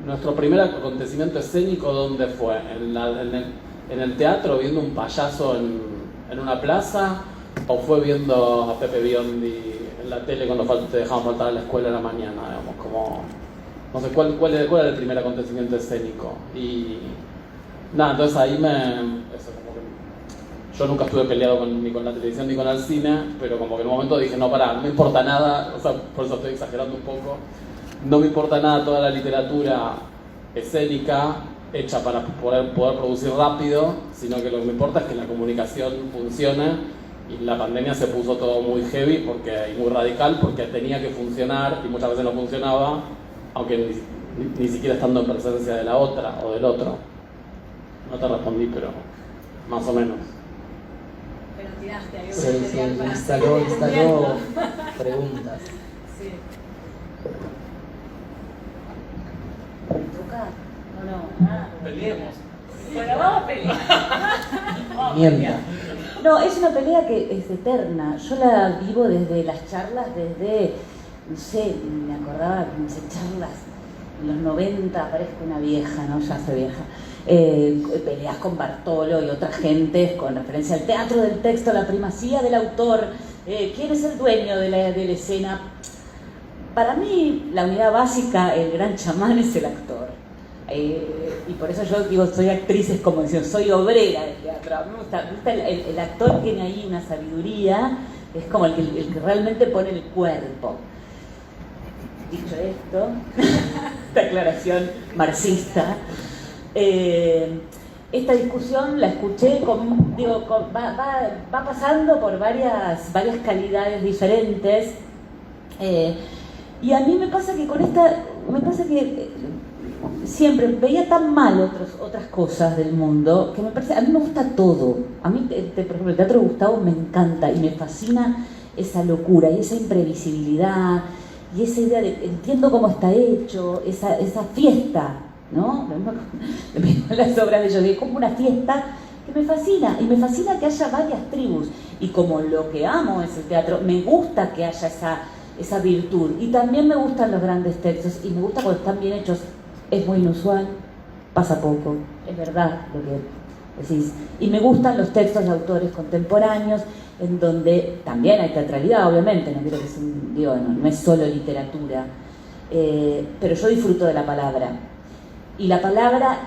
nuestro primer acontecimiento escénico, ¿dónde fue? ¿En el teatro viendo un payaso en una plaza? ¿O fue viendo a Pepe Biondi en la tele cuando te dejaban faltar a la escuela en la mañana? Digamos, como, no sé, ¿cuál era el primer acontecimiento escénico? Y nada, entonces ahí yo nunca estuve peleado ni con la televisión ni con el cine, pero como que en un momento dije, no me importa nada, o sea, por eso estoy exagerando un poco, no me importa nada toda la literatura escénica hecha para poder producir rápido, sino que lo que me importa es que la comunicación funcione, y la pandemia se puso todo muy heavy y muy radical porque tenía que funcionar y muchas veces no funcionaba, aunque ni siquiera estando en presencia de la otra o del otro. No te respondí, pero más o menos. Pero tiraste ahí. Sí, instaló preguntas. Sí. ¿Toca? No, nada. Peleemos. Bueno, vamos a pelear. Mienta. No, es una pelea que es eterna. Yo la vivo desde las charlas, no sé, me acordaba que hice charlas en los 90, parezco una vieja, ¿no? Ya soy vieja. Peleas con Bartolo y otra gente con referencia al teatro del texto, la primacía del autor, quién es el dueño de la escena. para mí la unidad básica, el gran chamán es el actor. Y por eso yo digo, soy actriz, es como decir, soy obrera del teatro. A mí me gusta el actor tiene ahí una sabiduría, es como el que realmente pone el cuerpo. Dicho esto, esta aclaración marxista, esta discusión la escuché, va pasando por varias calidades diferentes, y a mí me pasa que siempre veía tan mal otras cosas del mundo, que me parece, a mí me gusta todo. A mí, por ejemplo, el Teatro Gustavo me encanta y me fascina esa locura y esa imprevisibilidad y esa idea de entiendo cómo está hecho, esa fiesta, ¿no? Las obras de ellos, es como una fiesta que me fascina, y me fascina que haya varias tribus, y como lo que amo es el teatro, me gusta que haya esa virtud, y también me gustan los grandes textos, y me gusta cuando están bien hechos. Es muy inusual, pasa poco, es verdad lo que decís, y me gustan los textos de autores contemporáneos, en donde también hay teatralidad, obviamente, no creo que no es solo literatura, pero yo disfruto de la palabra. Y la palabra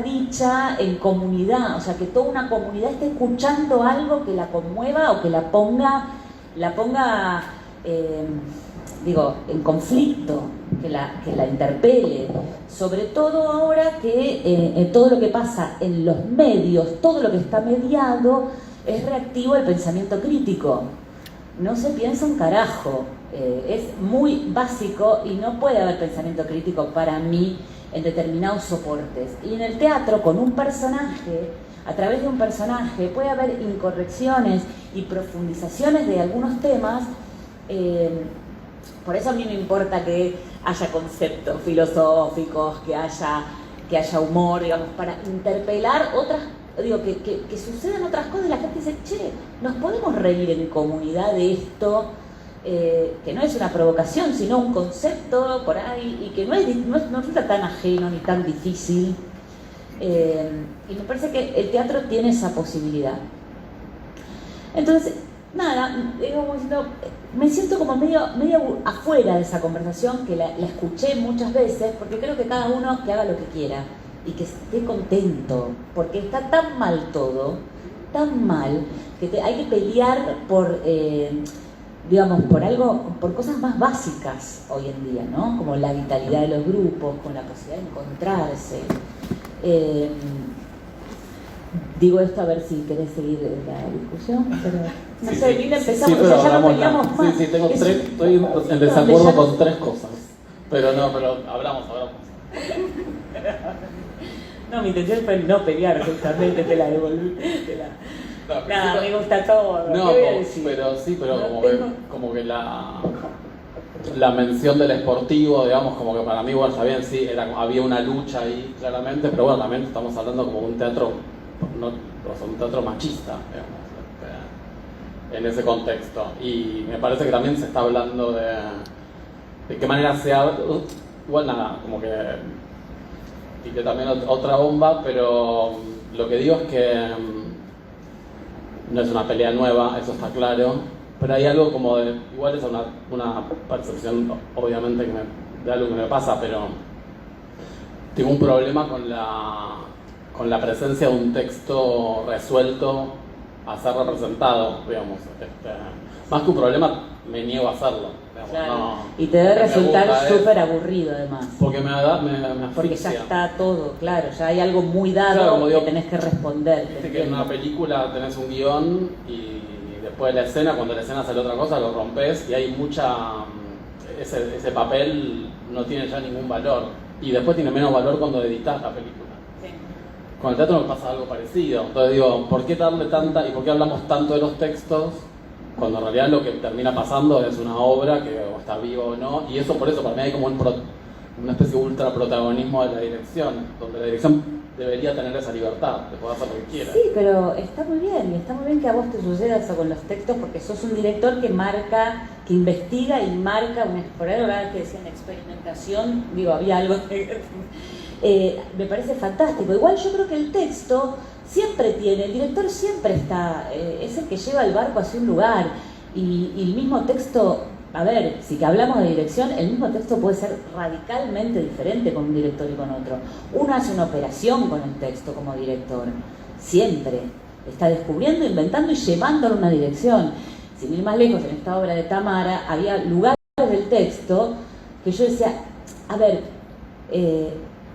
dicha en comunidad, o sea, que toda una comunidad esté escuchando algo que la conmueva o que la ponga en conflicto, que la interpele, sobre todo ahora que todo lo que pasa en los medios, todo lo que está mediado, es reactivo al pensamiento crítico. No se piensa un carajo, es muy básico y no puede haber pensamiento crítico para mí en determinados soportes. Y en el teatro, con un personaje, a través de un personaje, puede haber incorrecciones y profundizaciones de algunos temas. Por eso a mí me importa que haya conceptos filosóficos, que haya humor, digamos, para interpelar otras, que sucedan otras cosas y la gente dice, che, nos podemos reír en comunidad de esto, que no es una provocación, sino un concepto por ahí, y que no resulta tan ajeno ni tan difícil. Y me parece que el teatro tiene esa posibilidad. Entonces, nada, me siento como medio afuera de esa conversación, que la escuché muchas veces, porque creo que cada uno que haga lo que quiera y que esté contento, porque está tan mal todo, tan mal, que hay que pelear por por cosas más básicas hoy en día, ¿no? Como la vitalidad de los grupos, con la posibilidad de encontrarse. Digo esto a ver si querés seguir la discusión, pero no sé, bien empezamos, sí, ya no peleamos más. Sí, estoy en desacuerdo con 3 cosas, pero hablamos. No, mi intención fue no pelear, justamente te la devolví. Nada, me gusta todo. No, pero como que la mención del esportivo, digamos, como que para mí, bueno, está bien, sí, había una lucha ahí, claramente, pero bueno, también estamos hablando como un teatro, un teatro machista, digamos, en ese contexto. Y me parece que también se está hablando de qué manera se habla, igual nada, como que tiré también otra bomba, pero lo que digo es que no es una pelea nueva, eso está claro, pero hay algo como de, igual es una percepción obviamente de algo que me pasa, pero tengo un problema con la presencia de un texto resuelto a ser representado, digamos. Más que un problema, me niego a hacerlo. Digamos, claro. No, y te debe resultar súper aburrido además. Porque me asfixia. Porque ya está todo, claro, ya hay algo muy dado, claro, que tenés que responder. Viste que en una película tenés un guión y después de la escena, cuando la escena sale otra cosa, lo rompes y hay ese papel no tiene ya ningún valor. Y después tiene menos valor cuando editas la película. Con el teatro me pasa algo parecido. Entonces digo, ¿por qué darle tanta y por qué hablamos tanto de los textos cuando en realidad lo que termina pasando es una obra que o está viva o no? Y eso, por eso, para mí hay como una especie de ultra protagonismo de la dirección, donde la dirección debería tener esa libertad de poder hacer lo que quiera. Sí, pero está muy bien, y está muy bien que a vos te suceda eso con los textos, porque sos un director que marca, que investiga y marca por ahí ahora que decían experimentación, había algo me parece fantástico. Igual yo creo que el texto siempre el director siempre está, es el que lleva el barco hacia un lugar, y el mismo texto a ver, si que hablamos de dirección, el mismo texto puede ser radicalmente diferente con un director y con otro. Uno hace una operación con el texto como director, siempre. Está descubriendo, inventando y llevándolo a una dirección. Sin ir más lejos, en esta obra de Tamara, había lugares del texto que yo decía, a ver,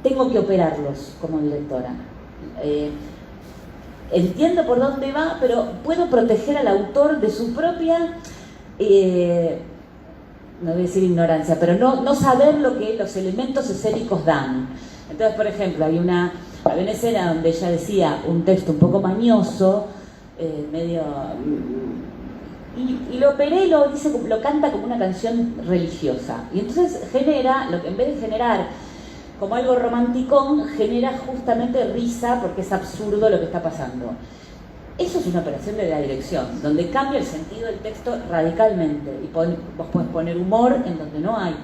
tengo que operarlos como directora. Entiendo por dónde va, pero puedo proteger al autor de su propia, no voy a decir ignorancia, pero no saber lo que los elementos escénicos dan. Entonces, por ejemplo, había una escena donde ella decía un texto un poco mañoso, medio... Y lo operé y lo canta como una canción religiosa. Y entonces genera, lo que en vez de generar como algo romanticón, genera justamente risa porque es absurdo lo que está pasando. Eso es una operación de la dirección, donde cambia el sentido del texto radicalmente. Y vos podés poner humor en donde no hay.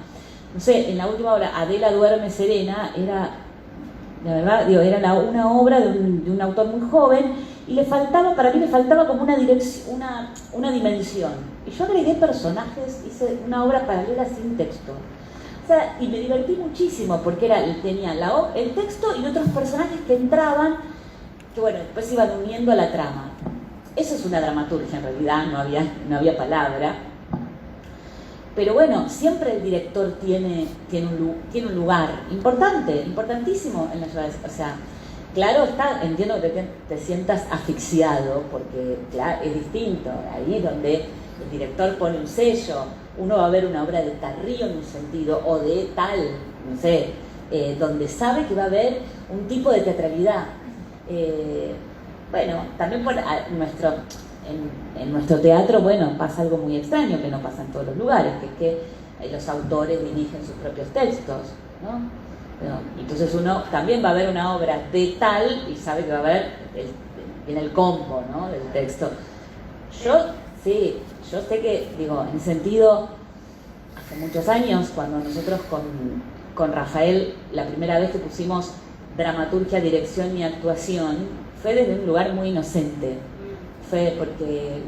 No sé, en la última obra, Adela duerme serena, era, la verdad, era una obra de un autor muy joven, y para mí le faltaba como una dirección, una dimensión. Y yo agregué personajes, hice una obra paralela sin texto. O sea, y me divertí muchísimo porque tenía el texto y otros personajes que entraban, que bueno, después iban uniendo a la trama. Eso es una dramaturgia, en realidad no había palabra. Pero bueno, siempre el director tiene un lugar importantísimo en las ciudades. O sea, claro está, entiendo que te sientas asfixiado, porque claro, es distinto. Ahí es donde el director pone un sello. Uno va a ver una obra de Carrillo en un sentido, o de tal, no sé, donde sabe que va a haber un tipo de teatralidad. Bueno, también en nuestro teatro, bueno, pasa algo muy extraño que no pasa en todos los lugares, que es que los autores dirigen sus propios textos, ¿no? Entonces uno también va a ver una obra de tal y sabe que va a haber en el combo, ¿no?, del texto. Yo sé que, digo, en sentido, hace muchos años, cuando nosotros con Rafael, la primera vez que pusimos dramaturgia, dirección y actuación, fue desde un lugar muy inocente. Fue porque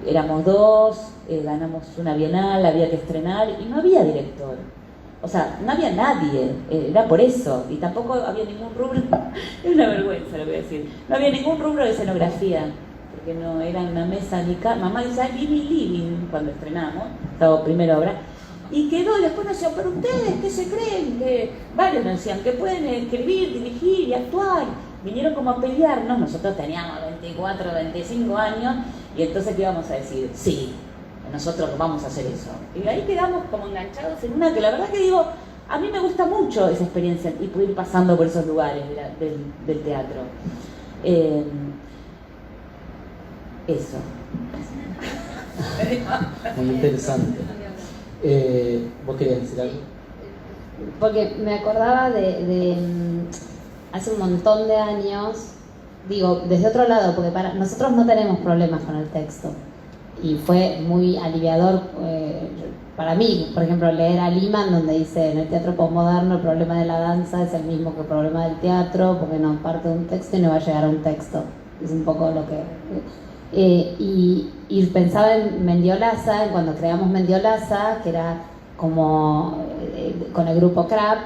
éramos dos, ganamos una bienal, había que estrenar y no había director. O sea, no había nadie, era por eso. Y tampoco había ningún rubro, es una vergüenza lo que voy a decir, no había ningún rubro de escenografía, porque no era una mesa ni mamá dice, ay, living, cuando estrenamos, estaba primera obra, y quedó, y después nos decían, pero ustedes, ¿qué se creen? Que varios nos decían que pueden escribir, dirigir y actuar. Vinieron como a pelearnos, nosotros teníamos 24, 25 años, y entonces ¿qué íbamos a decir? Sí, nosotros vamos a hacer eso. Y ahí quedamos como enganchados en una que la verdad que digo, a mí me gusta mucho esa experiencia y poder ir pasando por esos lugares del teatro. Eso. Muy interesante. ¿Vos querías decir algo? Porque me acordaba de hace un montón de años, digo, desde otro lado, porque para nosotros no tenemos problemas con el texto. Y fue muy aliviador para mí, por ejemplo, leer a Liman, donde dice, en el teatro posmoderno el problema de la danza es el mismo que el problema del teatro, porque no parte de un texto y no va a llegar a un texto. Es un poco lo que... y pensaba en Mendiolaza, cuando creamos Mendiolaza, que era como con el grupo CRAP,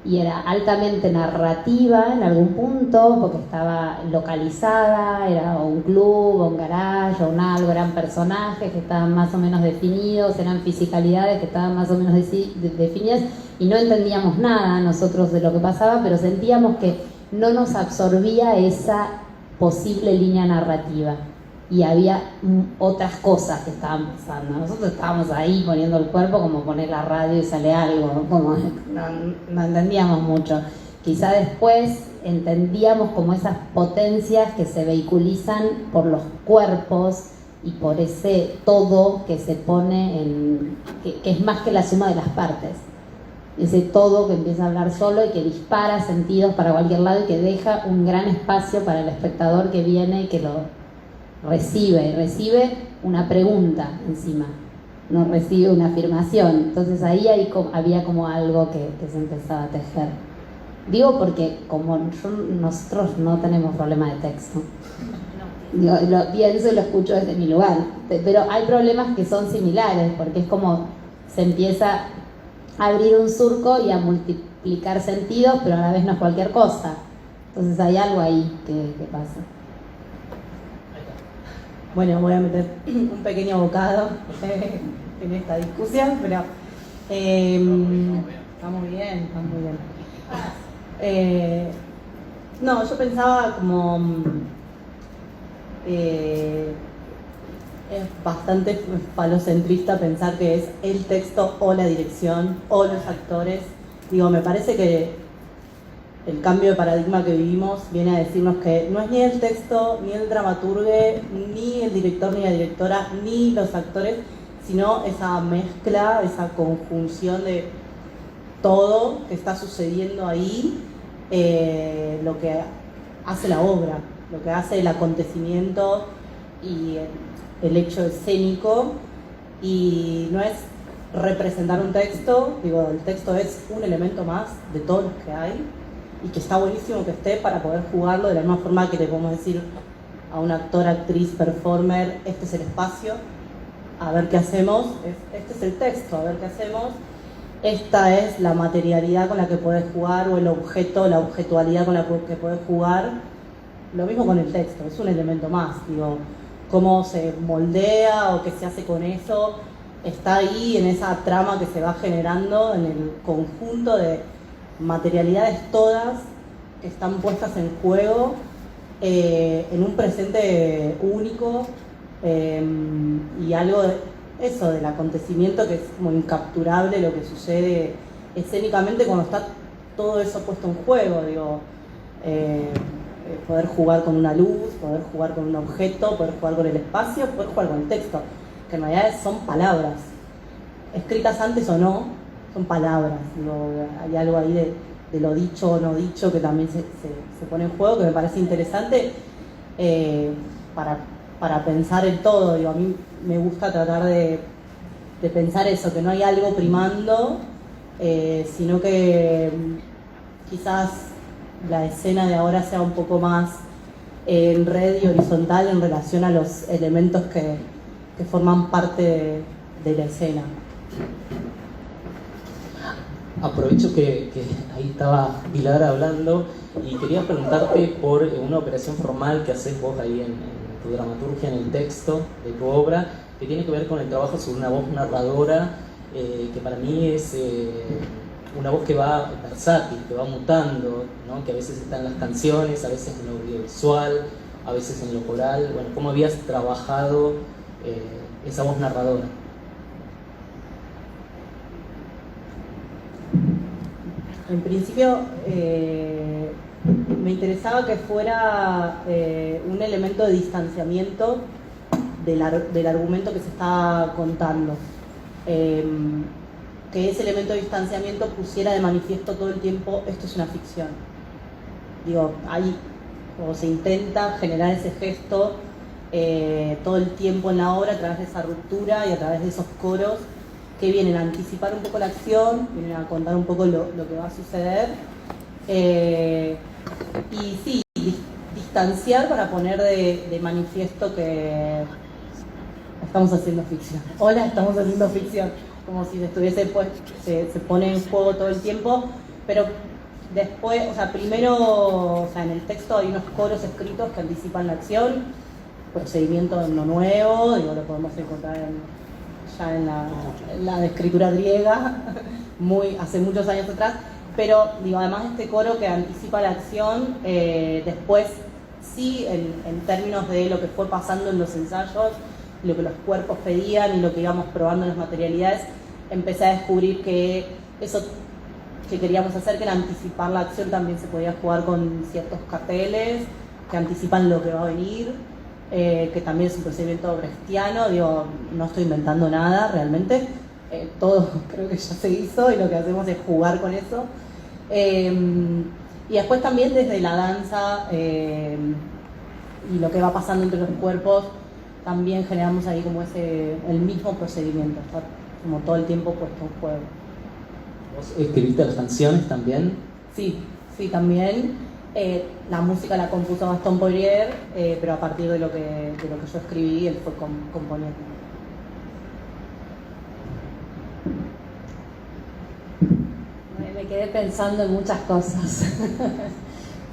y era altamente narrativa en algún punto, porque estaba localizada, era un club, o un garage, o un algo, eran personajes que estaban más o menos definidos, eran fisicalidades que estaban más o menos definidas, y no entendíamos nada nosotros de lo que pasaba, pero sentíamos que no nos absorbía esa posible línea narrativa. Y había otras cosas que estaban pasando. Nosotros estábamos ahí poniendo el cuerpo como poner la radio y sale algo, como no entendíamos mucho. Quizá después entendíamos como esas potencias que se vehiculizan por los cuerpos y por ese todo que se pone que es más que la suma de las partes. Ese todo que empieza a hablar solo y que dispara sentidos para cualquier lado y que deja un gran espacio para el espectador que viene y que lo recibe una pregunta encima, no recibe una afirmación. Entonces ahí había como algo que se empezaba a tejer. Digo porque como nosotros no tenemos problema de texto, lo pienso y lo escucho desde mi lugar, pero hay problemas que son similares, porque es como se empieza a abrir un surco y a multiplicar sentidos, pero a la vez no es cualquier cosa. Entonces hay algo ahí que pasa. Bueno, voy a meter un pequeño bocado en esta discusión, pero está muy bien, está muy bien. No, yo pensaba como es bastante falocentrista pensar que es el texto o la dirección o los actores. Digo, me parece que el cambio de paradigma que vivimos viene a decirnos que no es ni el texto, ni el dramaturgue, ni el director, ni la directora, ni los actores, sino esa mezcla, esa conjunción de todo que está sucediendo ahí, lo que hace la obra, lo que hace el acontecimiento y el hecho escénico. Y no es representar un texto, digo, el texto es un elemento más de todos los que hay, y que está buenísimo que esté para poder jugarlo de la misma forma que le podemos decir a un actor, actriz, performer, este es el espacio, a ver qué hacemos, este es el texto, a ver qué hacemos, esta es la materialidad con la que podés jugar, o el objeto, la objetualidad con la que podés jugar. Lo mismo con el texto, es un elemento más, digo, cómo se moldea o qué se hace con eso, está ahí en esa trama que se va generando, en el conjunto de materialidades todas que están puestas en juego en un presente único, y algo de eso, del acontecimiento que es como incapturable, lo que sucede escénicamente cuando está todo eso puesto en juego, digo, poder jugar con una luz, poder jugar con un objeto, poder jugar con el espacio, poder jugar con el texto, que en realidad son palabras, escritas antes o no, son palabras, digo, hay algo ahí de lo dicho o no dicho que también se pone en juego, que me parece interesante para pensar el todo. Digo, a mí me gusta tratar de pensar eso, que no hay algo primando, sino que quizás la escena de ahora sea un poco más en red y horizontal en relación a los elementos que forman parte de la escena. Aprovecho que ahí estaba Pilar hablando y quería preguntarte por una operación formal que haces vos ahí en tu dramaturgia, en el texto de tu obra, que tiene que ver con el trabajo sobre una voz narradora, que para mí es una voz que va versátil, que va mutando, ¿no? Que a veces está en las canciones, a veces en lo audiovisual, a veces en lo coral. Bueno, ¿cómo habías trabajado esa voz narradora? En principio, me interesaba que fuera un elemento de distanciamiento del argumento que se está contando. Que ese elemento de distanciamiento pusiera de manifiesto todo el tiempo, esto es una ficción. Digo, ahí como se intenta generar ese gesto todo el tiempo en la obra a través de esa ruptura y a través de esos coros que vienen a anticipar un poco la acción, vienen a contar un poco lo que va a suceder. Y sí, distanciar para poner de manifiesto que estamos haciendo ficción. Hola, estamos haciendo ficción. Como si estuviese, pues, se pone en juego todo el tiempo, pero después, o sea, primero, o sea, en el texto hay unos coros escritos que anticipan la acción, procedimiento no nuevo, digo, lo podemos encontrar ya en la escritura griega, hace muchos años atrás, pero digo, además este coro que anticipa la acción, después sí, en términos de lo que fue pasando en los ensayos, lo que los cuerpos pedían y lo que íbamos probando en las materialidades, empecé a descubrir que eso que queríamos hacer, que era anticipar la acción, también se podía jugar con ciertos carteles que anticipan lo que va a venir, que también es un procedimiento brechtiano, digo, no estoy inventando nada realmente, todo creo que ya se hizo y lo que hacemos es jugar con eso. Y después también desde la danza y lo que va pasando entre los cuerpos, también generamos ahí como el mismo procedimiento, está como todo el tiempo puesto en juego. ¿Vos escribiste las canciones también? Sí, también. La música la compuso Gastón Poirier, pero a partir de lo que yo escribí, él fue componiendo. quedé pensando en muchas cosas.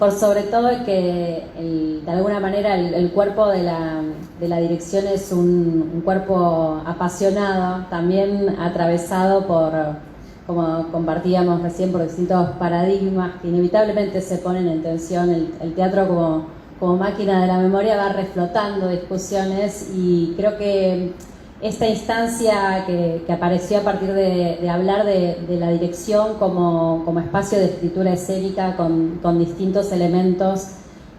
Por sobre todo que de alguna manera el cuerpo de la dirección es un cuerpo apasionado, también atravesado por, como compartíamos recién, por distintos paradigmas que inevitablemente se ponen en tensión. El teatro como máquina de la memoria va reflotando discusiones, y creo que esta instancia que apareció a partir de hablar de la dirección como espacio de escritura escénica con distintos elementos,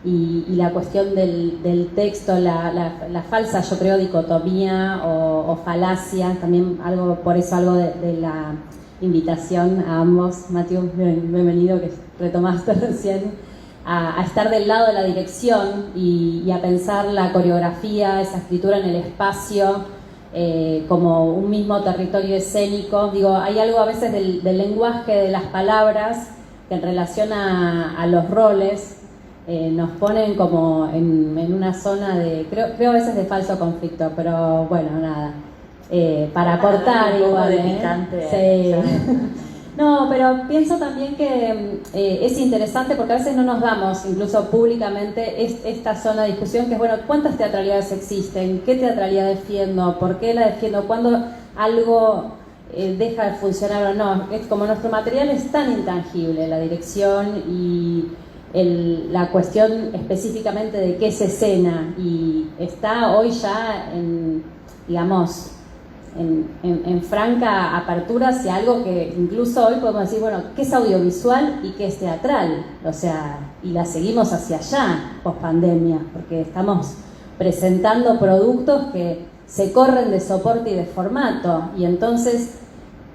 y la cuestión del texto, la falsa, yo creo, dicotomía o falacia, también por eso algo de la invitación a ambos, Matthew, bienvenido, que retomaste recién, a estar del lado de la dirección y a pensar la coreografía, esa escritura en el espacio, como un mismo territorio escénico. Digo, hay algo a veces del lenguaje de las palabras que en relación a los roles nos ponen como en una zona de, creo a veces de falso conflicto, pero bueno, nada, para aportar un poco igual, de picante, sí. No, pero pienso también que es interesante porque a veces no nos damos, incluso públicamente, esta zona de discusión que es, bueno, ¿cuántas teatralidades existen? ¿Qué teatralidad defiendo? ¿Por qué la defiendo? ¿Cuándo algo deja de funcionar o no? Es como nuestro material es tan intangible, la dirección y la cuestión específicamente de qué es escena, y está hoy ya digamos, en franca apertura hacia algo que incluso hoy podemos decir, bueno, ¿qué es audiovisual y qué es teatral? O sea, y la seguimos hacia allá, post-pandemia, porque estamos presentando productos que se corren de soporte y de formato, y entonces,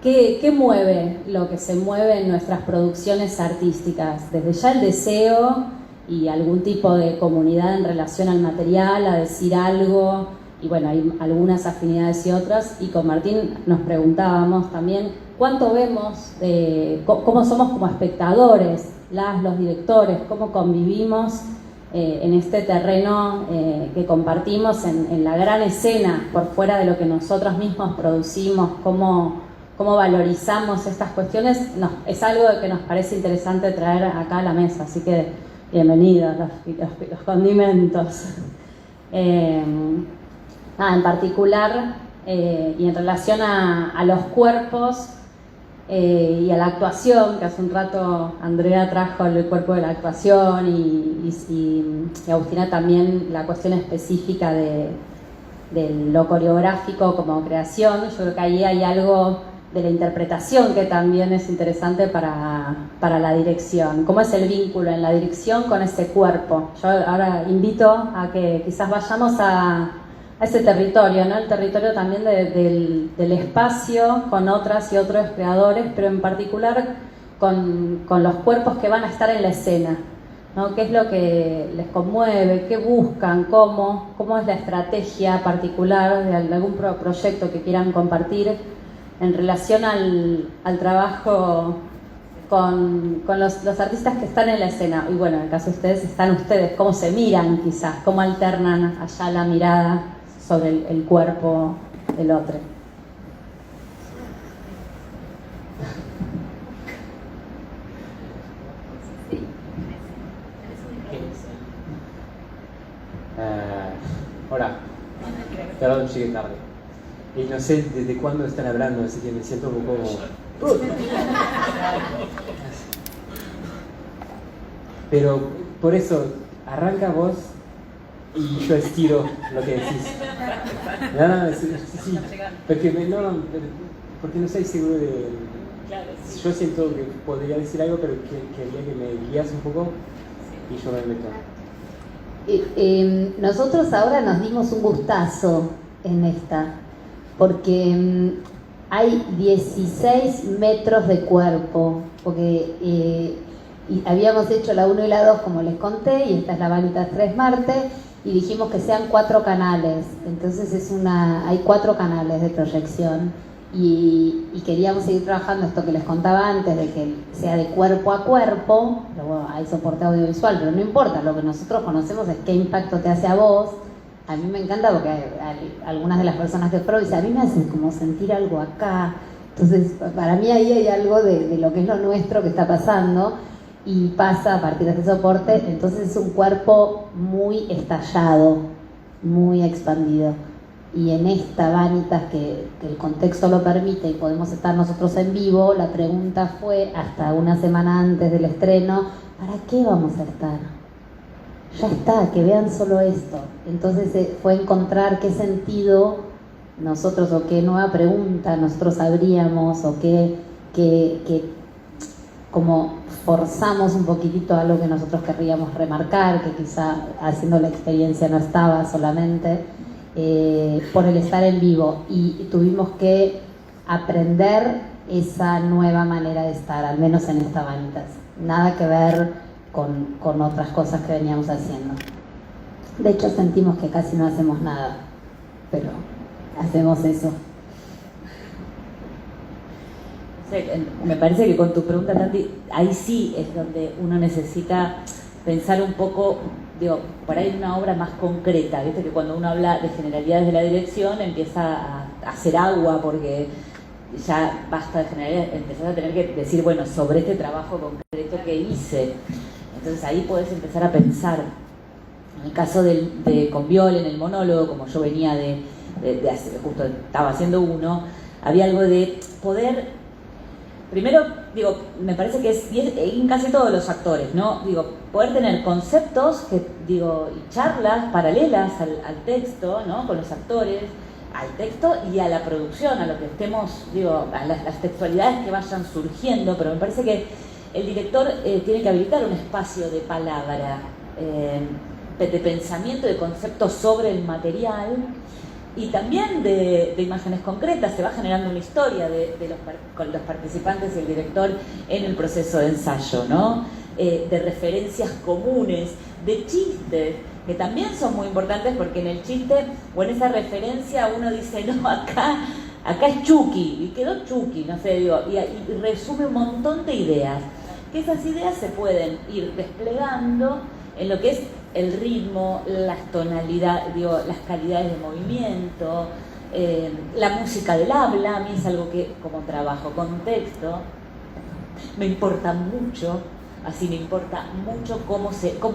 ¿qué mueve lo que se mueve en nuestras producciones artísticas? Desde ya el deseo y algún tipo de comunidad en relación al material, a decir algo. Y bueno, hay algunas afinidades y otras, y con Martín nos preguntábamos también cuánto vemos, cómo somos como espectadores, los directores, cómo convivimos en este terreno que compartimos en la gran escena, por fuera de lo que nosotros mismos producimos, cómo valorizamos estas cuestiones. Es algo que nos parece interesante traer acá a la mesa, así que bienvenidos los condimentos. En particular, y en relación a los cuerpos y a la actuación, que hace un rato Andrea trajo el cuerpo de la actuación y Agustina también la cuestión específica de lo coreográfico como creación. Yo creo que ahí hay algo de la interpretación que también es interesante para la dirección. ¿Cómo es el vínculo en la dirección con ese cuerpo? Yo ahora invito a que quizás vayamos a ese territorio, ¿no? El territorio también del espacio con otras y otros creadores, pero en particular con los cuerpos que van a estar en la escena, ¿no? ¿Qué es lo que les conmueve? ¿Qué buscan? ¿Cómo es la estrategia particular de algún proyecto que quieran compartir en relación al trabajo con los artistas que están en la escena? Y bueno, en el caso de ustedes, están ustedes, ¿cómo se miran quizás? ¿Cómo alternan allá la mirada sobre el cuerpo del otro? Hola, perdón, llegué tarde. Y no sé desde cuándo están hablando, así que me siento un poco... Pero por eso, arranca vos y yo estiro lo que decís. No, sí. Porque no estoy seguro de... Yo siento que podría decir algo, pero quería que me guías un poco y yo me meto. Nosotros ahora nos dimos un gustazo en esta, porque hay 16 metros de cuerpo, porque y habíamos hecho la 1 y la 2 como les conté, y esta es la Vanitas 3 Marte, y dijimos que sean 4 canales, entonces hay 4 canales de proyección, y queríamos seguir trabajando esto que les contaba antes, de que sea de cuerpo a cuerpo. Luego hay soporte audiovisual, pero no importa, lo que nosotros conocemos es qué impacto te hace a vos. A mí me encanta porque algunas de las personas que pruebo dicen, a mí me hacen como sentir algo acá, Entonces, para mí ahí hay algo de lo que es lo nuestro que está pasando y pasa a partir de este soporte. Entonces es un cuerpo muy estallado, muy expandido. Y en esta Vanitas, que el contexto lo permite y podemos estar nosotros en vivo, la pregunta fue, hasta una semana antes del estreno, ¿para qué vamos a estar? Ya está, que vean solo esto. Entonces fue encontrar qué sentido nosotros, o qué nueva pregunta nosotros habríamos, o qué como forzamos un poquitito algo que nosotros querríamos remarcar, que quizá haciendo la experiencia no estaba solamente, por el estar en vivo, y tuvimos que aprender esa nueva manera de estar, al menos en esta Vanitas. Nada que ver con otras cosas que veníamos haciendo. De hecho, sentimos que casi no hacemos nada, pero hacemos eso. Me parece que con tu pregunta, Tanti, ahí sí es donde uno necesita pensar un poco, digo, por ahí una obra más concreta, viste que cuando uno habla de generalidades de la dirección empieza a hacer agua porque ya basta de generalidades, empezás a tener que decir, bueno, sobre este trabajo concreto que hice. Entonces ahí podés empezar a pensar. En el caso de con Viol, en el monólogo, como yo venía de hacer, justo estaba haciendo uno, había algo de poder, primero, digo, me parece que es en casi todos los actores, ¿no? Digo, poder tener conceptos que, digo, y charlas paralelas al texto, ¿no? Con los actores, al texto y a la producción, a lo que estemos, digo, a las textualidades que vayan surgiendo, pero me parece que el director tiene que habilitar un espacio de palabra, de pensamiento, de conceptos sobre el material y también de imágenes concretas. Se va generando una historia con los participantes y el director en el proceso de ensayo, ¿no? De referencias comunes, de chistes, que también son muy importantes porque en el chiste o en esa referencia uno dice, no, acá es Chucky, y quedó Chucky, no sé, digo, y resume un montón de ideas. Que esas ideas se pueden ir desplegando en lo que es el ritmo, las tonalidades, digo, las calidades de movimiento, la música del habla. A mí es algo que, como trabajo con texto, me importa mucho, así me importa mucho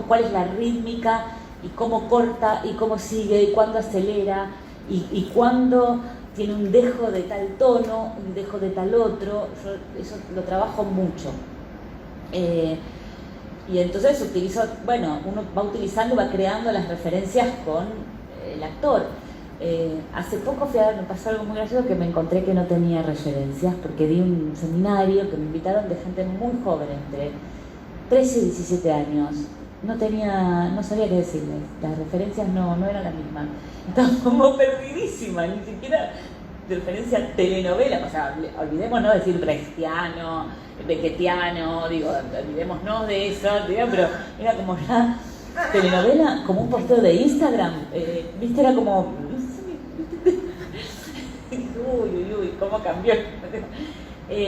cuál es la rítmica y cómo corta y cómo sigue y cuándo acelera y cuándo tiene un dejo de tal tono, un dejo de tal otro. Yo eso lo trabajo mucho. Y entonces uno va utilizando, va creando las referencias con el actor. Hace poco me pasó algo muy gracioso, que me encontré que no tenía referencias porque di un seminario que me invitaron de gente muy joven, entre 13 y 17 años. No sabía qué decirles, las referencias no eran las mismas. Estaba como perdidísima, ni siquiera de referencia telenovela. O sea, olvidémonos de decir brechtiano, beckettiano, digo, olvidémonos de eso, digamos, pero era como ya telenovela, como un posteo de Instagram, viste, era como, uy, cómo cambió. Y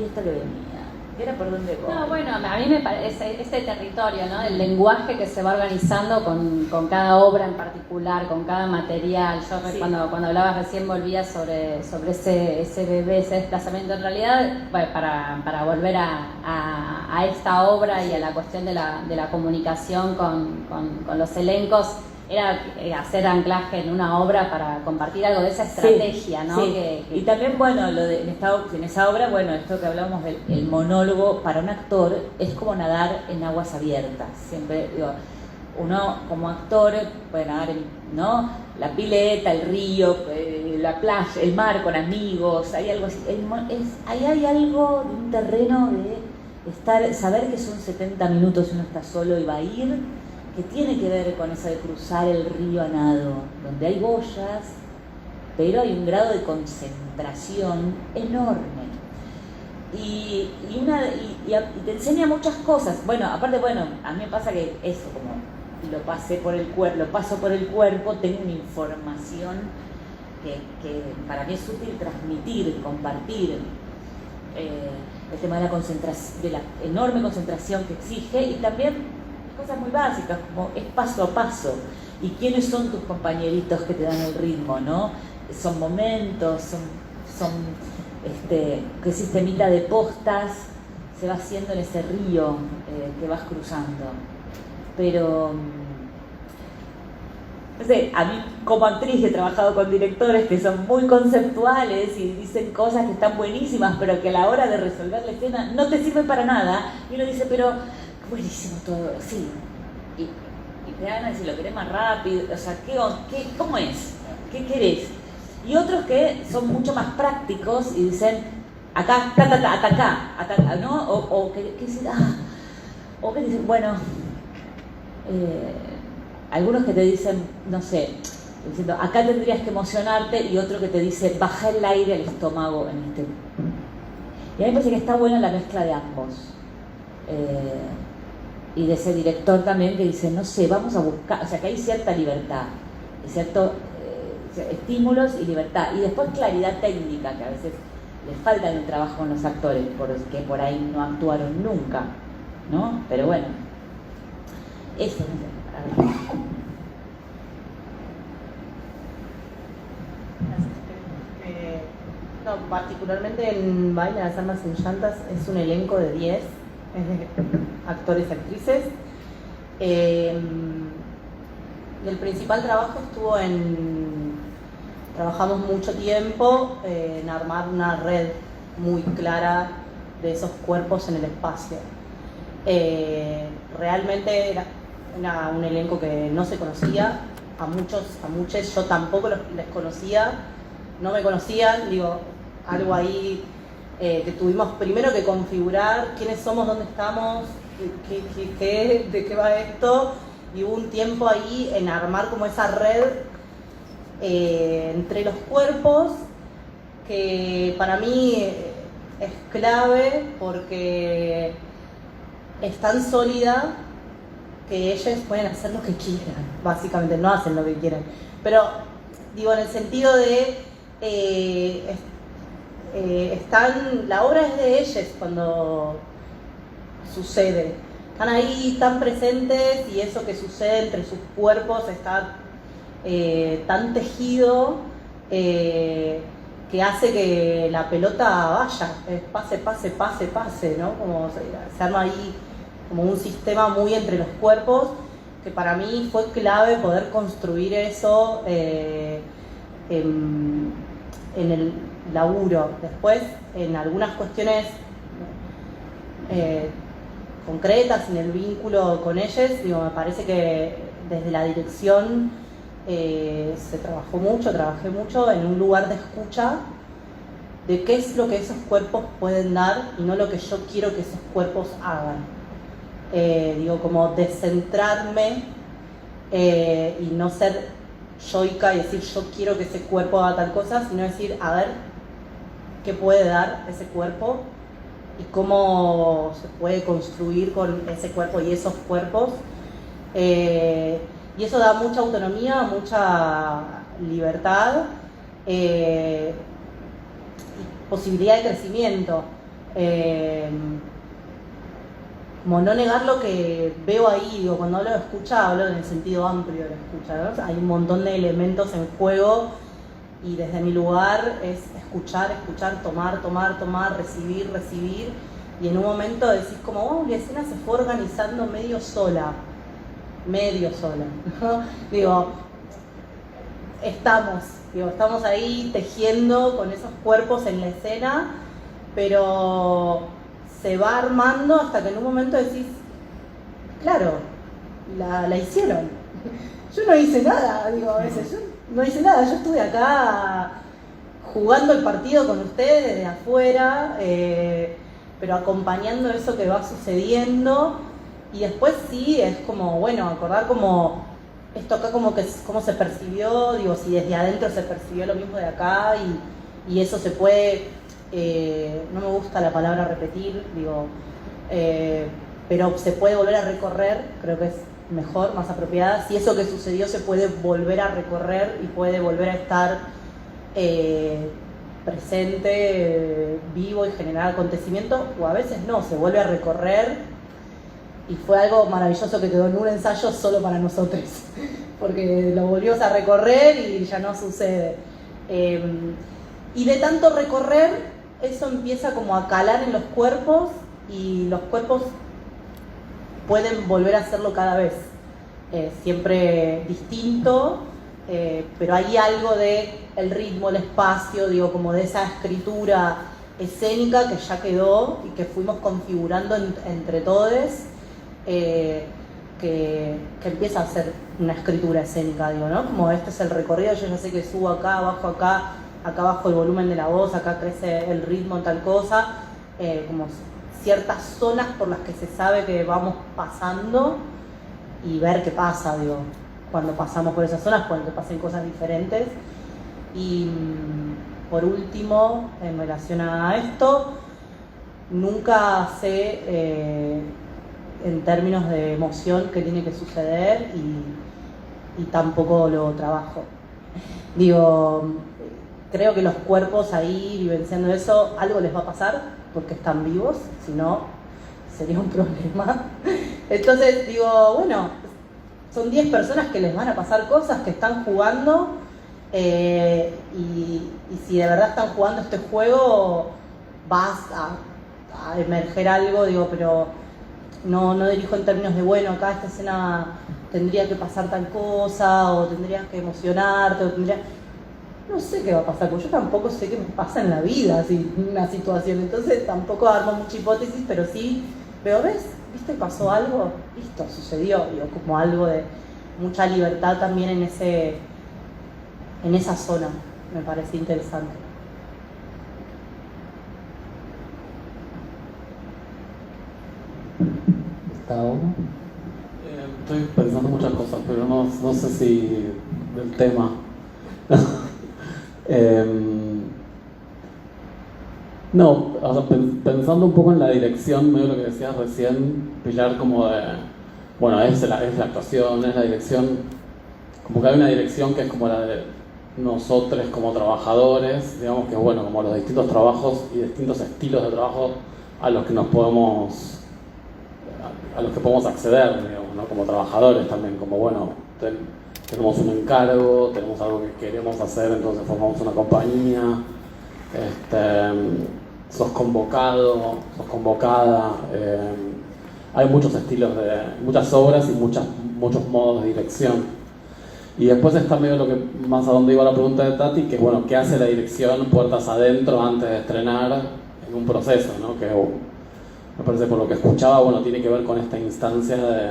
esto que venía, ¿era por dónde voy? No, bueno, a mí me parece este territorio, ¿no? El lenguaje que se va organizando con cada obra en particular, con cada material. Yo sí. cuando hablabas recién volvía sobre ese bebé, ese desplazamiento. En realidad, bueno, para volver a esta obra y a la cuestión de la comunicación con los elencos, era hacer anclaje en una obra para compartir algo de esa estrategia, sí, ¿no? Sí. Y también, bueno, en esa obra, bueno, esto que hablamos del monólogo para un actor es como nadar en aguas abiertas. Siempre digo, uno como actor puede nadar ¿no? La pileta, el río, la playa, el mar con amigos, hay algo así. Ahí hay algo de un terreno de saber que son 70 minutos y uno está solo y va a ir, que tiene que ver con eso de cruzar el río a nado, donde hay boyas, pero hay un grado de concentración enorme. Y te enseña muchas cosas. Bueno, aparte, a mí me pasa que eso, como lo paso por el cuerpo, tengo una información que para mí es útil transmitir, compartir. El tema de la enorme concentración que exige, y también cosas muy básicas, como es paso a paso, y quiénes son tus compañeritos que te dan el ritmo, ¿no? son momentos, son qué sistemita de postas se va haciendo en ese río que vas cruzando. Pero, no sé, a mí como actriz he trabajado con directores que son muy conceptuales y dicen cosas que están buenísimas, pero que a la hora de resolver la escena no te sirven para nada. Y uno dice, pero buenísimo todo, sí. Y te van a decir, lo querés más rápido, o sea, ¿cómo es? ¿Qué querés? Y otros que son mucho más prácticos y dicen, acá, hasta acá, ¿no? O que dicen, bueno, algunos que te dicen, no sé, diciendo, acá tendrías que emocionarte, y otro que te dice, baja el aire al estómago en este. Y a mí me parece que está buena la mezcla de ambos. Y de ese director también que dice, no sé, vamos a buscar, o sea, que hay cierta libertad, ciertos estímulos y libertad, y después claridad técnica, que a veces les falta en el trabajo con los actores, porque por ahí no actuaron nunca, ¿no? Pero bueno, eso, no sé. No, particularmente en Baila las Almas en Llantas es un elenco de 10 actores y actrices. Y el principal trabajo estuvo trabajamos mucho tiempo en armar una red muy clara de esos cuerpos en el espacio. Realmente era un elenco que no se conocía, a muchos, yo tampoco les conocía, no me conocían, digo, algo ahí que tuvimos primero que configurar quiénes somos, dónde estamos, de qué va esto, y hubo un tiempo ahí en armar como esa red entre los cuerpos, que para mí es clave porque es tan sólida que ellos pueden hacer lo que quieran, básicamente, no hacen lo que quieren, pero digo en el sentido de la obra es de ellos cuando sucede, están ahí tan presentes, y eso que sucede entre sus cuerpos está tan tejido que hace que la pelota vaya, pase, ¿no? Como se arma ahí como un sistema muy entre los cuerpos, que para mí fue clave poder construir eso en el laburo. Después, en algunas cuestiones concretas, en el vínculo con ellos, digo, me parece que desde la dirección trabajé mucho en un lugar de escucha de qué es lo que esos cuerpos pueden dar y no lo que yo quiero que esos cuerpos hagan. Digo, como descentrarme y no ser yoica y decir yo quiero que ese cuerpo haga tal cosa, sino decir, a ver, qué puede dar ese cuerpo y cómo se puede construir con ese cuerpo y esos cuerpos. Y eso da mucha autonomía, mucha libertad y posibilidad de crecimiento. Como no negar lo que veo ahí, digo, cuando hablo de escucha, hablo en el sentido amplio de la escucha, ¿no? Hay un montón de elementos en juego y desde mi lugar es escuchar, tomar, recibir, y en un momento decís como, wow, la escena se fue organizando medio sola, ¿no? Digo, estamos ahí tejiendo con esos cuerpos en la escena, pero se va armando hasta que en un momento decís, claro, la hicieron. Yo no hice nada, digo, a veces, yo no hice nada, yo estuve acá jugando el partido con ustedes desde afuera, pero acompañando eso que va sucediendo, y después sí, es como, bueno, acordar como esto acá como que cómo se percibió, digo, si desde adentro se percibió lo mismo de acá, y eso se puede... no me gusta la palabra repetir, digo, pero se puede volver a recorrer, creo que es mejor, más apropiada, si eso que sucedió se puede volver a recorrer y puede volver a estar presente, vivo y generar acontecimiento, o a veces no, se vuelve a recorrer, y fue algo maravilloso que quedó en un ensayo solo para nosotros, porque lo volvimos a recorrer y ya no sucede. Y de tanto recorrer, eso empieza como a calar en los cuerpos y los cuerpos pueden volver a hacerlo cada vez, siempre distinto, pero hay algo de el ritmo, el espacio, digo, como de esa escritura escénica que ya quedó y que fuimos configurando entre todos, que empieza a ser una escritura escénica, digo, ¿no? Como este es el recorrido, yo ya sé que subo acá, bajo acá, acá bajo el volumen de la voz, acá crece el ritmo, tal cosa, como ciertas zonas por las que se sabe que vamos pasando y ver qué pasa, digo, cuando pasamos por esas zonas, cuando pasen cosas diferentes. Y por último, en relación a esto, nunca sé en términos de emoción qué tiene que suceder y tampoco lo trabajo. Digo, creo que los cuerpos ahí vivenciando eso, algo les va a pasar porque están vivos, si no, sería un problema. Entonces digo, bueno, son 10 personas que les van a pasar cosas, que están jugando, y si de verdad están jugando este juego, vas a emerger algo, digo, pero no dirijo en términos de, bueno, acá esta escena tendría que pasar tal cosa, o tendrías que emocionarte, o tendría... No sé qué va a pasar, porque yo tampoco sé qué me pasa en la vida, así, una situación, entonces tampoco armo mucha hipótesis, pero sí, pero ves, viste, pasó algo, listo, sucedió, digo, como algo de mucha libertad también en esa zona, me parece interesante. Gustavo. Estoy pensando muchas cosas, pero no sé si del tema. No, o sea, pensando un poco en la dirección, medio lo que decías recién, Pilar, como de, bueno, es la actuación, es la dirección, como que hay una dirección que es como la de nosotros como trabajadores, digamos que es bueno, como los distintos trabajos y distintos estilos de trabajo a los que podemos acceder, digamos, ¿no? Como trabajadores también, como bueno, tenemos un encargo, tenemos algo que queremos hacer, entonces formamos una compañía, sos convocado, sos convocada, hay muchos estilos, muchas obras y muchos modos de dirección. Y después está medio lo que más a donde iba la pregunta de Tati, que es bueno, ¿qué hace la dirección puertas adentro antes de estrenar en un proceso, ¿no? Que me parece por lo que escuchaba, bueno, tiene que ver con esta instancia de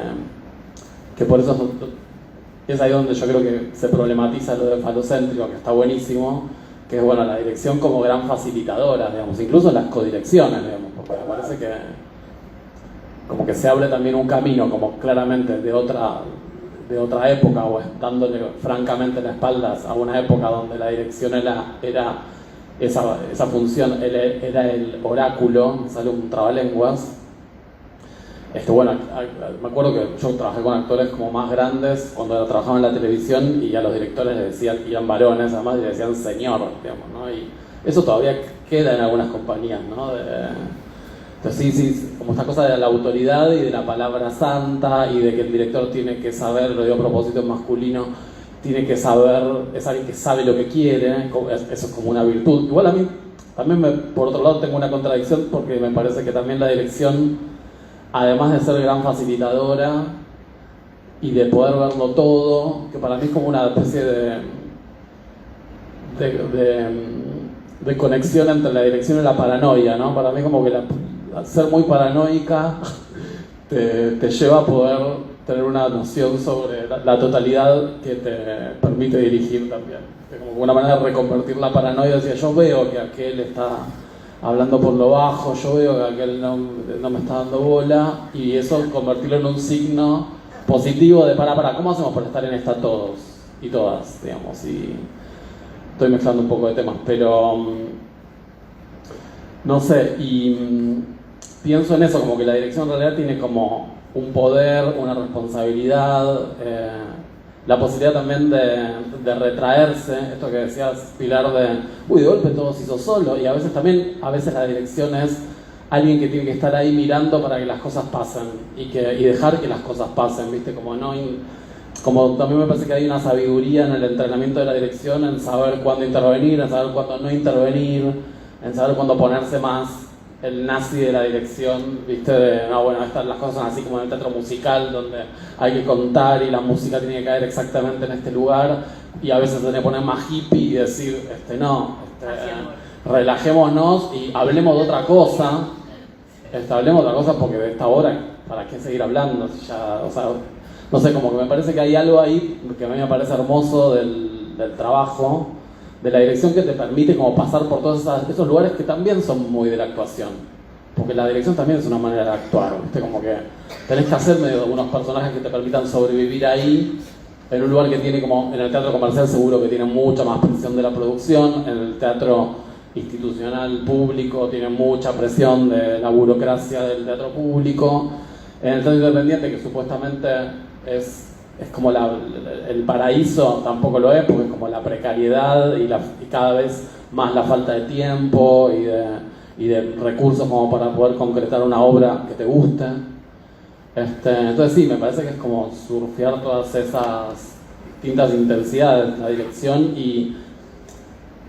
que por eso es ahí donde yo creo que se problematiza lo de falocéntrico, que está buenísimo, que es bueno, la dirección como gran facilitadora, digamos, incluso las codirecciones, digamos, porque me parece que como que se abre también un camino como claramente de otra época, o dándole francamente la espalda a una época donde la dirección era esa función, era el oráculo, me sale un trabalenguas. Bueno, me acuerdo que yo trabajé con actores como más grandes cuando trabajaba en la televisión y a los directores les decían, y eran varones además, y le decían señor, digamos, ¿no? Y eso todavía queda en algunas compañías, ¿no? Entonces sí, como esta cosa de la autoridad y de la palabra santa y de que el director tiene que saber, lo digo a propósito en masculino, tiene que saber, es alguien que sabe lo que quiere, eso es como una virtud. Igual a mí también por otro lado tengo una contradicción porque me parece que también la dirección, además de ser gran facilitadora y de poder verlo todo, que para mí es como una especie de conexión entre la dirección y la paranoia, ¿no? Para mí como que ser muy paranoica te lleva a poder tener una noción sobre la totalidad que te permite dirigir también. Es como una manera de reconvertir la paranoia, decía, yo veo que aquel está hablando por lo bajo, yo veo que aquel no me está dando bola, y eso convertirlo en un signo positivo de para, ¿cómo hacemos para estar en esta todos y todas, digamos? Y estoy mezclando un poco de temas, pero no sé, y pienso en eso, como que la dirección en realidad tiene como un poder, una responsabilidad, la posibilidad también de retraerse, esto que decías, Pilar, de golpe todo se hizo solo, y a veces la dirección es alguien que tiene que estar ahí mirando para que las cosas pasen y dejar que las cosas pasen, ¿viste? Como como también me parece que hay una sabiduría en el entrenamiento de la dirección, en saber cuándo intervenir, en saber cuándo no intervenir, en saber cuándo ponerse más el nazi de la dirección, viste, de, no, bueno, las cosas son así como en el teatro musical, donde hay que contar y la música tiene que caer exactamente en este lugar, y a veces se tiene que poner más hippie y decir, relajémonos y hablemos de otra cosa, hablemos de otra cosa porque de esta hora, ¿para qué seguir hablando? Si ya, o sea, no sé, como que me parece que hay algo ahí que a mí me parece hermoso del trabajo, de la dirección, que te permite como pasar por todos esos lugares que también son muy de la actuación. Porque la dirección también es una manera de actuar, ¿viste? Como que tenés que hacer medio de algunos personajes que te permitan sobrevivir ahí, en un lugar que tiene como, en el teatro comercial seguro que tiene mucha más presión de la producción, en el teatro institucional público tiene mucha presión de la burocracia del teatro público, en el teatro independiente, que supuestamente es como el paraíso, tampoco lo es, porque es como la precariedad y cada vez más la falta de tiempo y de recursos como para poder concretar una obra que te guste. Entonces sí, me parece que es como surfear todas esas distintas intensidades de la dirección, y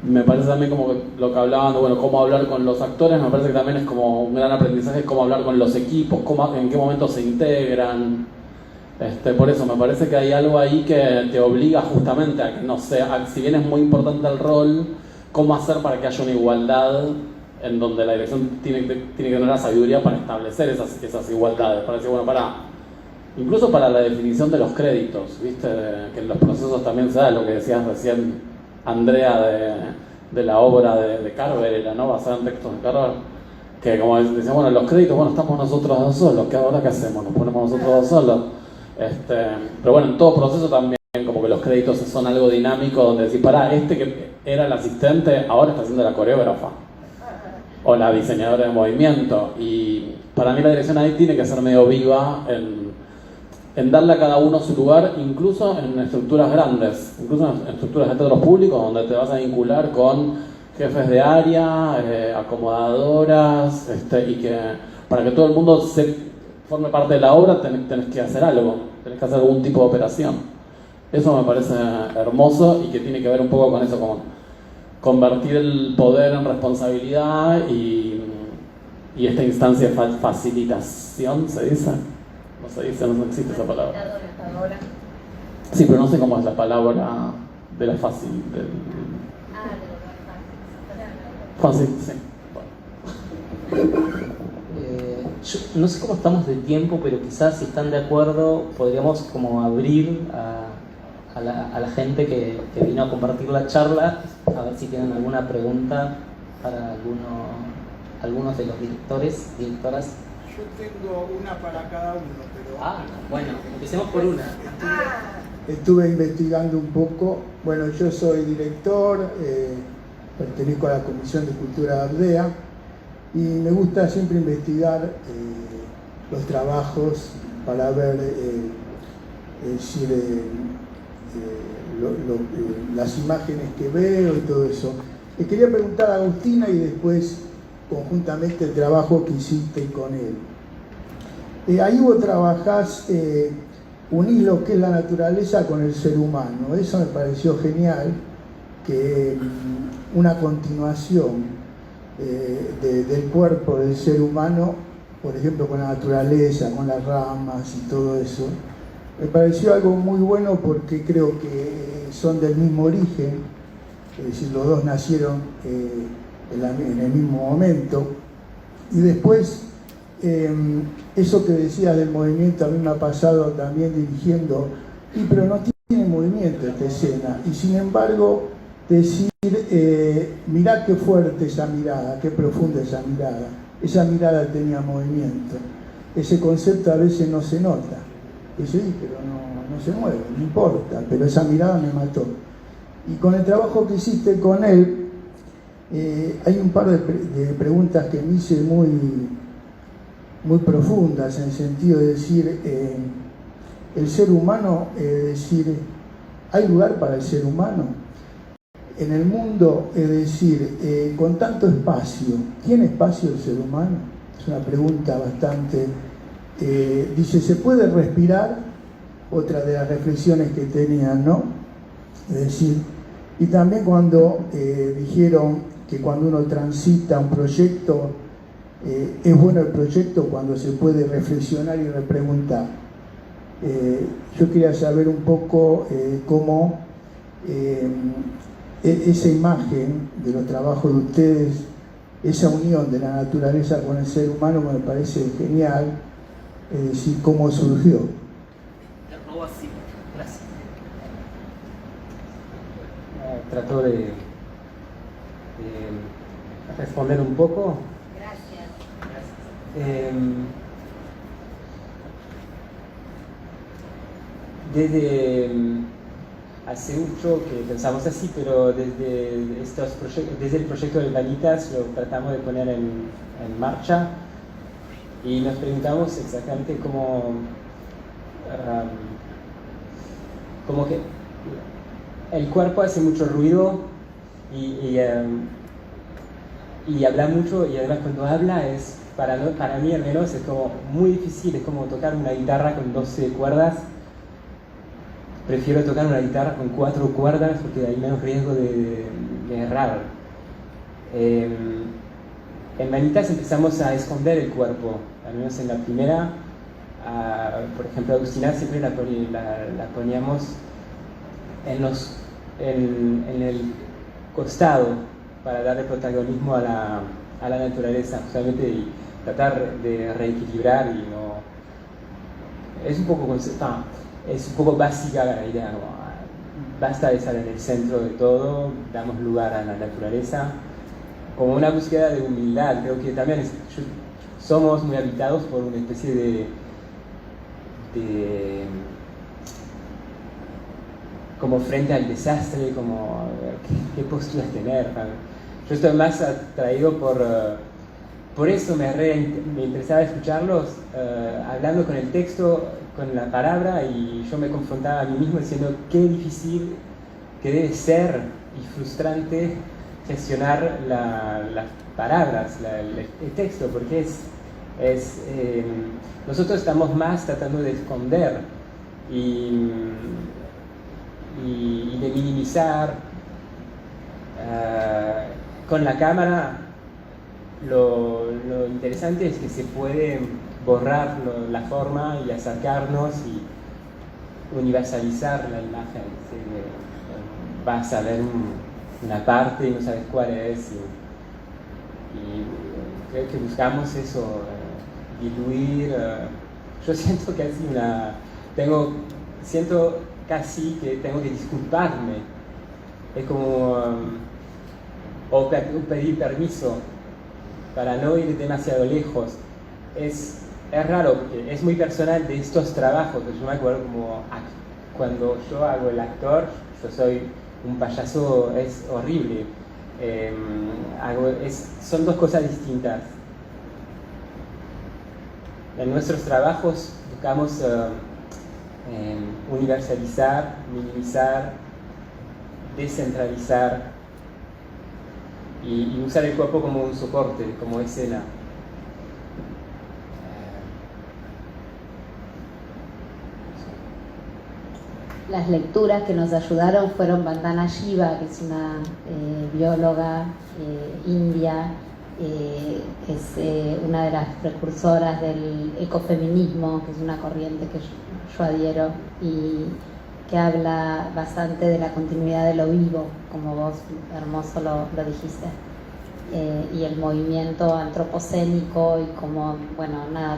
me parece también como que lo que hablaban de, bueno, cómo hablar con los actores, me parece que también es como un gran aprendizaje, cómo hablar con los equipos, en qué momento se integran. Por eso me parece que hay algo ahí que te obliga justamente a que, no sé, si bien es muy importante el rol, cómo hacer para que haya una igualdad en donde la dirección tiene que tener la sabiduría para establecer esas igualdades, para decir, bueno, incluso para la definición de los créditos, ¿viste? Que en los procesos también se da lo que decías recién, Andrea, de la obra de Carver, ¿no? Basada en textos de Carver, que como decían, bueno, los créditos, bueno, estamos nosotros dos solos, ¿ahora qué hacemos? ¿Nos ponemos nosotros dos solos? Pero bueno, en todo proceso también como que los créditos son algo dinámico, donde decís, pará, que era el asistente, ahora está siendo la coreógrafa o la diseñadora de movimiento, y para mí la dirección ahí tiene que ser medio viva en darle a cada uno su lugar, incluso en estructuras grandes, incluso en estructuras de teatros públicos, donde te vas a vincular con jefes de área, acomodadoras, y que para que todo el mundo forme parte de la obra tenés que hacer algo, tenés que hacer algún tipo de operación. Eso me parece hermoso, y que tiene que ver un poco con eso, como convertir el poder en responsabilidad y esta instancia de facilitación, ¿se dice? No se dice, no existe esa palabra. Sí, pero no sé cómo es la palabra de la fácil. Fácil, sí. Bueno. Yo no sé cómo estamos de tiempo, pero quizás si están de acuerdo podríamos como abrir a la gente que vino a compartir la charla, a ver si tienen alguna pregunta para algunos de los directoras. Yo tengo una para cada uno, pero... Bueno, empecemos por una. Estuve investigando un poco. Bueno, yo soy director, pertenezco a la Comisión de Cultura de Ardea, y me gusta siempre investigar los trabajos para ver las imágenes que veo y todo eso. Le quería preguntar a Agustina, y después conjuntamente el trabajo que hiciste con él. Ahí vos trabajás, unís lo que es la naturaleza con el ser humano. Eso me pareció genial, que una continuación del cuerpo del ser humano, por ejemplo con la naturaleza, con las ramas y todo eso, me pareció algo muy bueno, porque creo que son del mismo origen, es decir, los dos nacieron en el mismo momento. Y después, eso que decías del movimiento, a mí me ha pasado también dirigiendo, pero no tiene movimiento esta escena, y sin embargo decir, mirá qué fuerte esa mirada, qué profunda esa mirada tenía movimiento. Ese concepto a veces no se nota, y sí, pero no se mueve, no importa, pero esa mirada me mató. Y con el trabajo que hiciste con él, hay un par de preguntas que me hice muy profundas, en el sentido de decir, el ser humano, decir, ¿hay lugar para el ser humano? En el mundo, es decir, con tanto espacio, ¿tiene espacio el ser humano? Es una pregunta bastante... dice, ¿se puede respirar? otra de las reflexiones que tenían, ¿no? Es decir, y también cuando dijeron que cuando uno transita un proyecto, es bueno el proyecto cuando se puede reflexionar y repreguntar. Yo quería saber un poco cómo esa imagen de los trabajos de ustedes, esa unión de la naturaleza con el ser humano me parece genial, es decir, cómo surgió. Así. Gracias. Trato de responder un poco. Gracias. Desde hace mucho que pensamos así, pero desde el proyecto de Vanitas lo tratamos de poner en marcha y nos preguntamos exactamente cómo que el cuerpo hace mucho ruido y habla mucho, y además cuando habla es, para mí al menos, es como muy difícil, es como tocar una guitarra con 12 cuerdas. Prefiero tocar una guitarra con 4 cuerdas porque hay menos riesgo de errar. En Vanitas empezamos a esconder el cuerpo, al menos en la primera. Por ejemplo, Agustina siempre la poníamos en el costado para darle protagonismo a la naturaleza, justamente, y tratar de reequilibrar y no... Es un poco básica la idea, ¿no? Basta de estar en el centro de todo, damos lugar a la naturaleza, como una búsqueda de humildad. Creo que también somos muy habitados por una especie de como frente al desastre, como qué posturas tener. Yo estoy más atraído por eso, me interesaba escucharlos hablando con el texto, con la palabra, y yo me confrontaba a mí mismo diciendo qué difícil que debe ser y frustrante gestionar las palabras, el texto, porque nosotros estamos más tratando de esconder y de minimizar. Con la cámara lo interesante es que se puede borrar la forma y acercarnos y universalizar la imagen. Vas a ver una parte y no sabes cuál es, y creo que buscamos eso, diluir. Yo siento casi que tengo que disculparme, es como o pedir permiso para no ir demasiado lejos. Es raro porque es muy personal de estos trabajos. Yo me acuerdo como cuando yo hago el actor, yo soy un payaso, es horrible. Son dos cosas distintas. En nuestros trabajos buscamos universalizar, minimizar, descentralizar y usar el cuerpo como un soporte, como escena. Las lecturas que nos ayudaron fueron Vandana Shiva, que es una bióloga india, que es una de las precursoras del ecofeminismo, que es una corriente que yo adhiero, y que habla bastante de la continuidad de lo vivo, como vos hermoso lo dijiste, y el movimiento antropocénico, y como,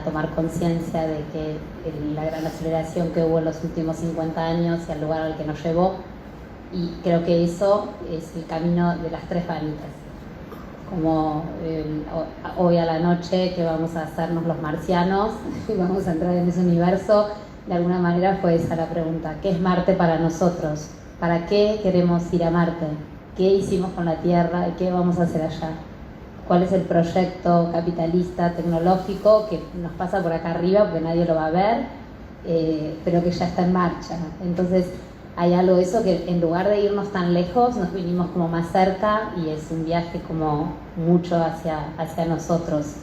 tomar conciencia de que la gran aceleración que hubo en los últimos 50 años y al lugar al que nos llevó, y creo que eso es el camino de las 3 vanitas. Como hoy a la noche que vamos a hacernos los marcianos y vamos a entrar en ese universo, de alguna manera fue esa la pregunta: ¿qué es Marte para nosotros? ¿Para qué queremos ir a Marte? ¿Qué hicimos con la Tierra y qué vamos a hacer allá? ¿Cuál es el proyecto capitalista, tecnológico que nos pasa por acá arriba porque nadie lo va a ver, pero que ya está en marcha? Entonces hay algo de eso, que en lugar de irnos tan lejos nos vinimos como más cerca, y es un viaje como mucho hacia nosotros,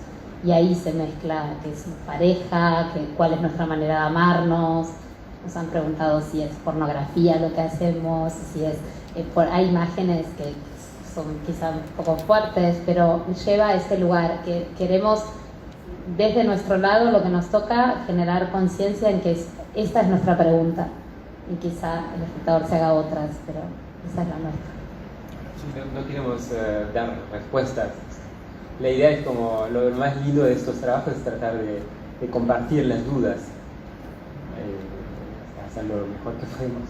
y ahí se mezcla qué es pareja, cuál es nuestra manera de amarnos, Nos han preguntado si es pornografía lo que hacemos, si es hay imágenes que son quizá un poco fuertes, pero lleva a este lugar que queremos, desde nuestro lado, lo que nos toca, generar conciencia en que esta es nuestra pregunta y quizá el espectador se haga otras, pero esa es la nuestra. Sí, no queremos dar respuestas. La idea es como, lo más lindo de estos trabajos es tratar de compartir las dudas, hacerlo lo mejor que podemos.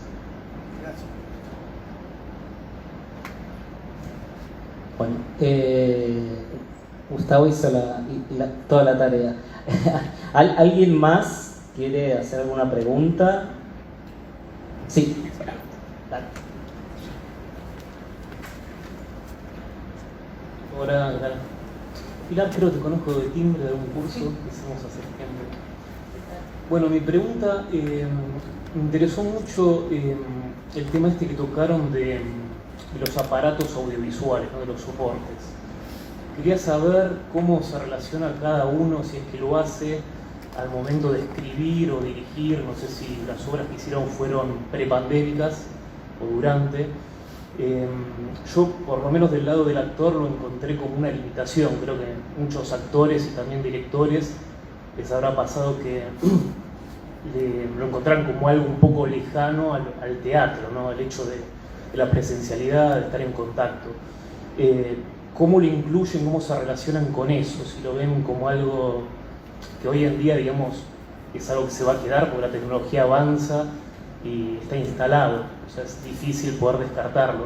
Gracias. Bueno, Gustavo hizo toda la tarea. ¿Alguien más quiere hacer alguna pregunta? Sí. Dale. Hola, ¿qué tal? Pilar, creo que te conozco de timbre de algún curso que hicimos hace tiempo. Bueno, mi pregunta, me interesó mucho el tema este que tocaron de los aparatos audiovisuales, ¿no? De los soportes. Quería saber cómo se relaciona cada uno, si es que lo hace al momento de escribir o dirigir, no sé si las obras que hicieron fueron prepandémicas o durante. Yo, por lo menos del lado del actor, lo encontré como una limitación. Creo que muchos actores y también directores les habrá pasado que lo encontraron como algo un poco lejano al teatro, ¿no? El hecho de la presencialidad, de estar en contacto. ¿Cómo lo incluyen, cómo se relacionan con eso? Si lo ven como algo que hoy en día, digamos, es algo que se va a quedar porque la tecnología avanza y está instalado, o sea, es difícil poder descartarlo,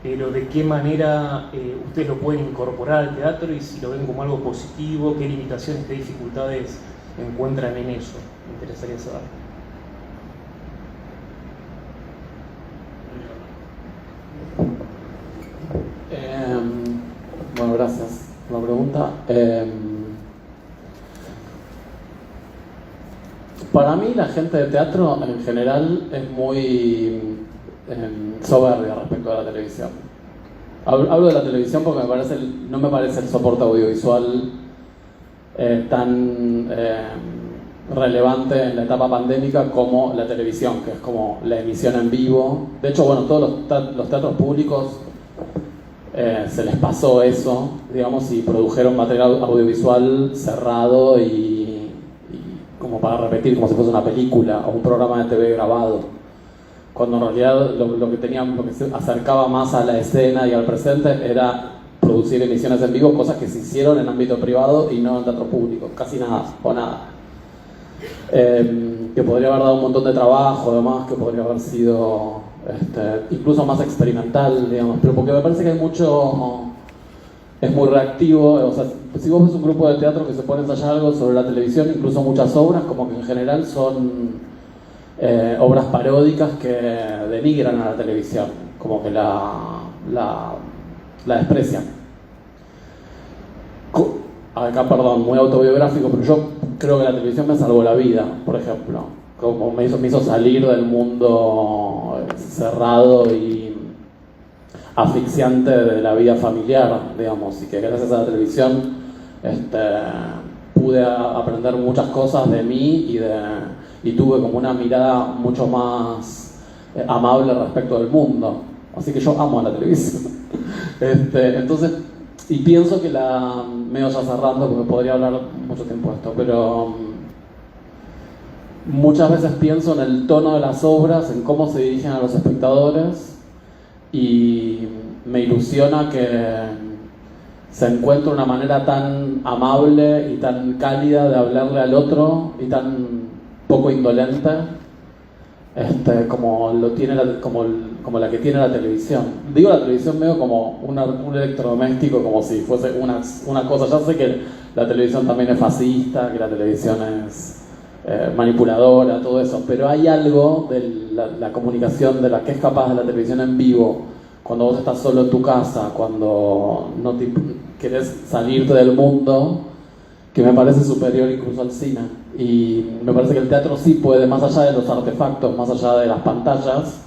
pero de qué manera ustedes lo pueden incorporar al teatro y si lo ven como algo positivo, qué limitaciones, qué dificultades encuentran en eso, me interesaría saber. Bueno, gracias por la pregunta. Para mí la gente de teatro en general es muy soberbia respecto a la televisión. Hablo de la televisión porque no me parece el soporte audiovisual tan relevante en la etapa pandémica como la televisión, que es como la emisión en vivo. De hecho, bueno, todos los teatros públicos se les pasó eso, digamos, y produjeron material audiovisual cerrado y como para repetir como si fuese una película o un programa de TV grabado, cuando en realidad lo que se acercaba más a la escena y al presente era producir emisiones en vivo, cosas que se hicieron en ámbito privado y no en teatro público, casi nada o nada, que podría haber dado un montón de trabajo, además, que podría haber sido incluso más experimental, digamos, pero porque me parece que es muy reactivo. O sea, si vos ves un grupo de teatro que se pone a ensayar algo sobre la televisión, incluso muchas obras, como que en general son obras paródicas que denigran a la televisión, como que la desprecian. Acá, perdón, muy autobiográfico, pero yo creo que la televisión me salvó la vida, por ejemplo, como me hizo salir del mundo cerrado y asfixiante de la vida familiar, digamos, y que gracias a la televisión pude aprender muchas cosas de mí y tuve como una mirada mucho más amable respecto del mundo. Así que yo amo a la televisión. Entonces, y pienso que medio ya cerrando, porque podría hablar mucho tiempo de esto, pero muchas veces pienso en el tono de las obras, en cómo se dirigen a los espectadores, y me ilusiona que se encuentre una manera tan amable y tan cálida de hablarle al otro y tan poco indolente como la que tiene la televisión. Digo la televisión medio como un electrodoméstico, como si fuese una cosa. Ya sé que la televisión también es fascista, que la televisión es manipuladora, todo eso, pero hay algo de la comunicación de la que es capaz de la televisión en vivo, cuando vos estás solo en tu casa, cuando no querés salirte del mundo, que me parece superior incluso al cine. Y me parece que el teatro sí puede, más allá de los artefactos, más allá de las pantallas,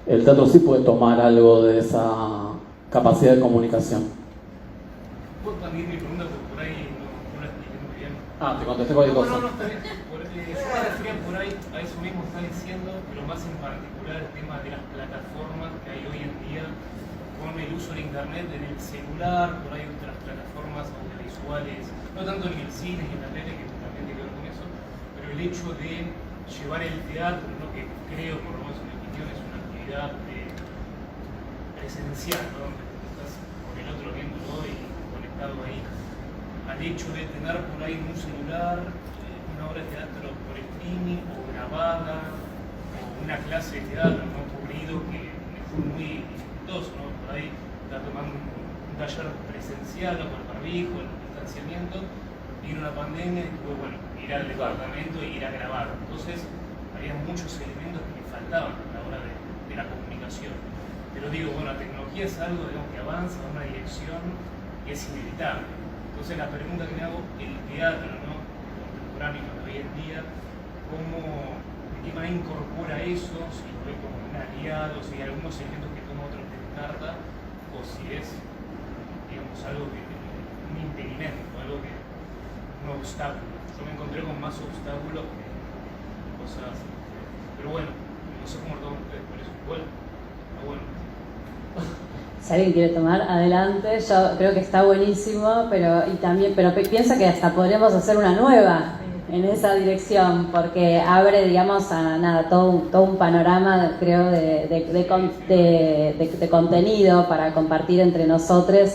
el teatro sí puede tomar algo de esa capacidad de comunicación. También mi pregunta, por ahí no la expliqué muy bien. Te contesté cualquier cosa. No, está bien. Yo me refería por ahí a eso mismo que está diciendo, pero más en particular el tema de las plataformas que hay hoy en día con el uso de internet en el celular, por ahí otras plataformas audiovisuales, no tanto en el cine y en la tele, que también tiene que ver con eso, pero el hecho de llevar el teatro, ¿no? Que creo, por lo menos en mi opinión, es una actividad presencial, ¿no? Donde estás con el otro viéndolo y conectado ahí, al hecho de tener por ahí en un celular una obra de teatro por streaming o grabada, o una clase de teatro, ¿no? Ocurrido que me fue muy dificultoso, ¿no? Por ahí estar tomando un taller presencial, ¿no? Con el barbijo, el distanciamiento, vino una pandemia y tuve, bueno, ir al departamento e ir a grabar. Entonces, había muchos elementos que me faltaban a la hora de la comunicación. Pero digo, bueno, la tecnología es algo, digamos, que avanza en una dirección que es inevitable. Entonces, la pregunta que me hago, el teatro, ¿no? Contemporáneo de hoy en día, ¿de qué manera incorpora eso? Si lo ve como un aliado, si hay algunos elementos que toma, otros que descarta, o si es, digamos, algo que un impedimento, algo que un obstáculo. Yo me encontré con más obstáculos que cosas. Pero bueno, no sé cómo lo toman ustedes por eso. Igual, pero bueno. Si alguien quiere tomar, adelante. Yo creo que está buenísimo, pero piensa que hasta podríamos hacer una nueva en esa dirección, porque abre, digamos, a nada, todo un panorama, creo, de contenido para compartir entre nosotros,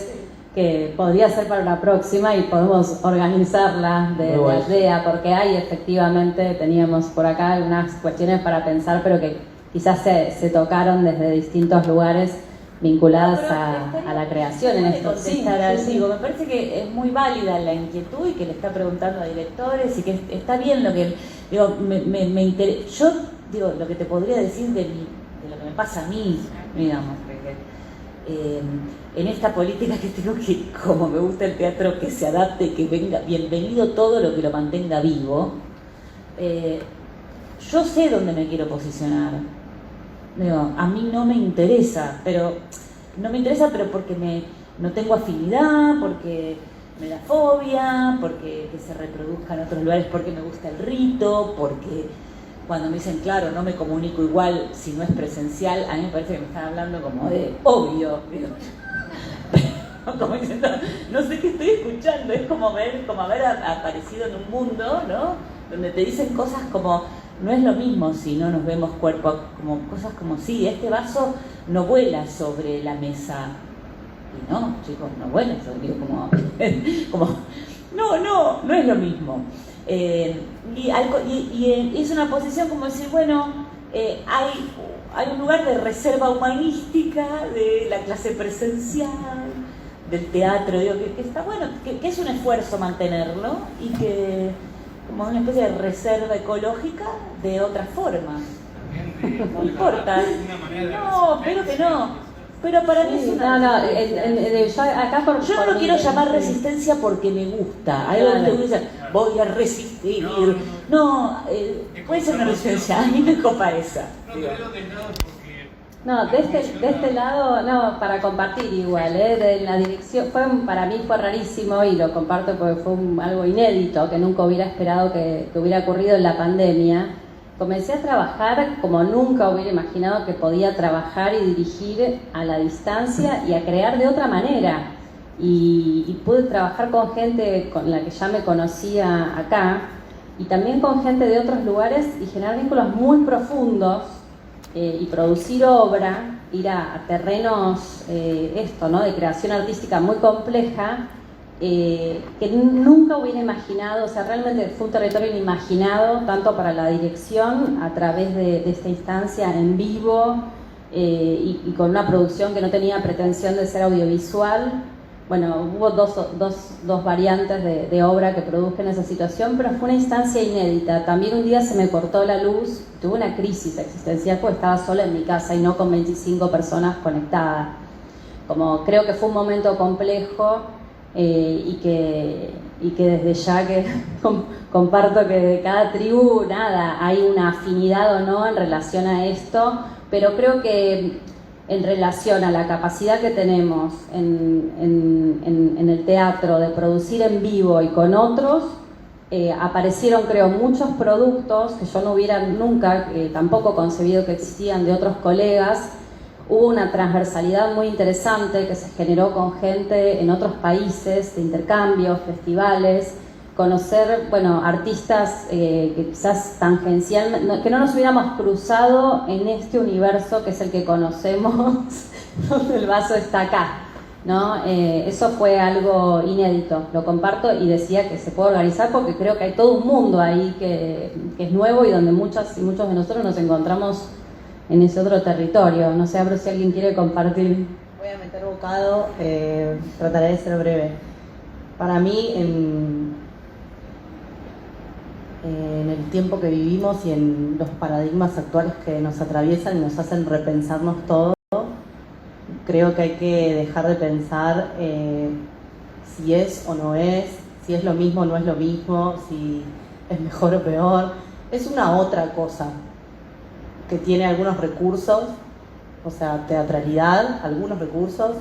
que podría ser para una próxima y podemos organizarla de aldea, porque hay efectivamente, teníamos por acá algunas cuestiones para pensar, pero que quizás se tocaron desde distintos lugares vinculadas a la creación en esto. Sí, digo, me parece que es muy válida la inquietud y que le está preguntando a directores y que está bien lo que digo, me interesa. Yo digo, lo que te podría decir de lo que me pasa a mí, digamos, en esta política que tengo, que como me gusta el teatro, que se adapte, que venga bienvenido todo lo que lo mantenga vivo. Yo sé dónde me quiero posicionar. Digo, a mí no me interesa, pero porque no tengo afinidad, porque me da fobia, porque que se reproduzca en otros lugares, porque me gusta el rito, porque cuando me dicen, claro, no me comunico igual si no es presencial, a mí me parece que me están hablando como de obvio, digo, como diciendo, no sé qué estoy escuchando, es como haber aparecido en un mundo, ¿no? Donde te dicen cosas como, no es lo mismo si no nos vemos cuerpo a, como cosas como, sí, este vaso no vuela sobre la mesa. Y no, chicos, no vuela, yo digo como no es lo mismo. Y es una posición como decir, bueno, hay un lugar de reserva humanística de la clase presencial, del teatro, digo, que está bueno, que es un esfuerzo mantenerlo y que como una especie de reserva ecológica de otra forma. No importa. No, espero que no. Pero para mí es una... Yo no lo quiero llamar resistencia porque me gusta. Algo que te dice, voy a resistir. No, puede ser una resistencia. A mí me copa esa. No, de este lado, no, para compartir igual, de la dirección, para mí fue rarísimo y lo comparto porque fue algo inédito que nunca hubiera esperado que hubiera ocurrido en la pandemia. Comencé a trabajar como nunca hubiera imaginado que podía trabajar y dirigir a la distancia y a crear de otra manera. Y pude trabajar con gente con la que ya me conocía acá y también con gente de otros lugares y generar vínculos muy profundos. Y producir obra, ir a terrenos ¿no? de creación artística muy compleja, que nunca hubiera imaginado, o sea, realmente fue un territorio inimaginado, tanto para la dirección, a través de esta instancia en vivo, y con una producción que no tenía pretensión de ser audiovisual. Bueno, hubo dos variantes de obra que produje en esa situación, pero fue una instancia inédita. También un día se me cortó la luz, tuve una crisis existencial porque estaba sola en mi casa y no con 25 personas conectadas. Como creo que fue un momento complejo y que desde ya que comparto que de cada tribu, nada, hay una afinidad o no en relación a esto, pero creo que en relación a la capacidad que tenemos en el teatro de producir en vivo y con otros, aparecieron, creo, muchos productos que yo no hubiera nunca tampoco concebido que existían de otros colegas. Hubo una transversalidad muy interesante que se generó con gente en otros países, de intercambios, festivales, conocer, bueno, artistas que quizás tangencialmente, que no nos hubiéramos cruzado en este universo que es el que conocemos, donde el vaso está acá, ¿no? Eso fue algo inédito, lo comparto y decía que se puede organizar porque creo que hay todo un mundo ahí que es nuevo y donde muchas y muchos de nosotros nos encontramos en ese otro territorio. No sé, Abro, si alguien quiere compartir. Voy a meter bocado, trataré de ser breve. Para mí, en el tiempo que vivimos y en los paradigmas actuales que nos atraviesan y nos hacen repensarnos todo, creo que hay que dejar de pensar si es o no es, si es lo mismo o no es lo mismo, si es mejor o peor. Es una otra cosa que tiene algunos recursos, o sea, teatralidad, algunos recursos,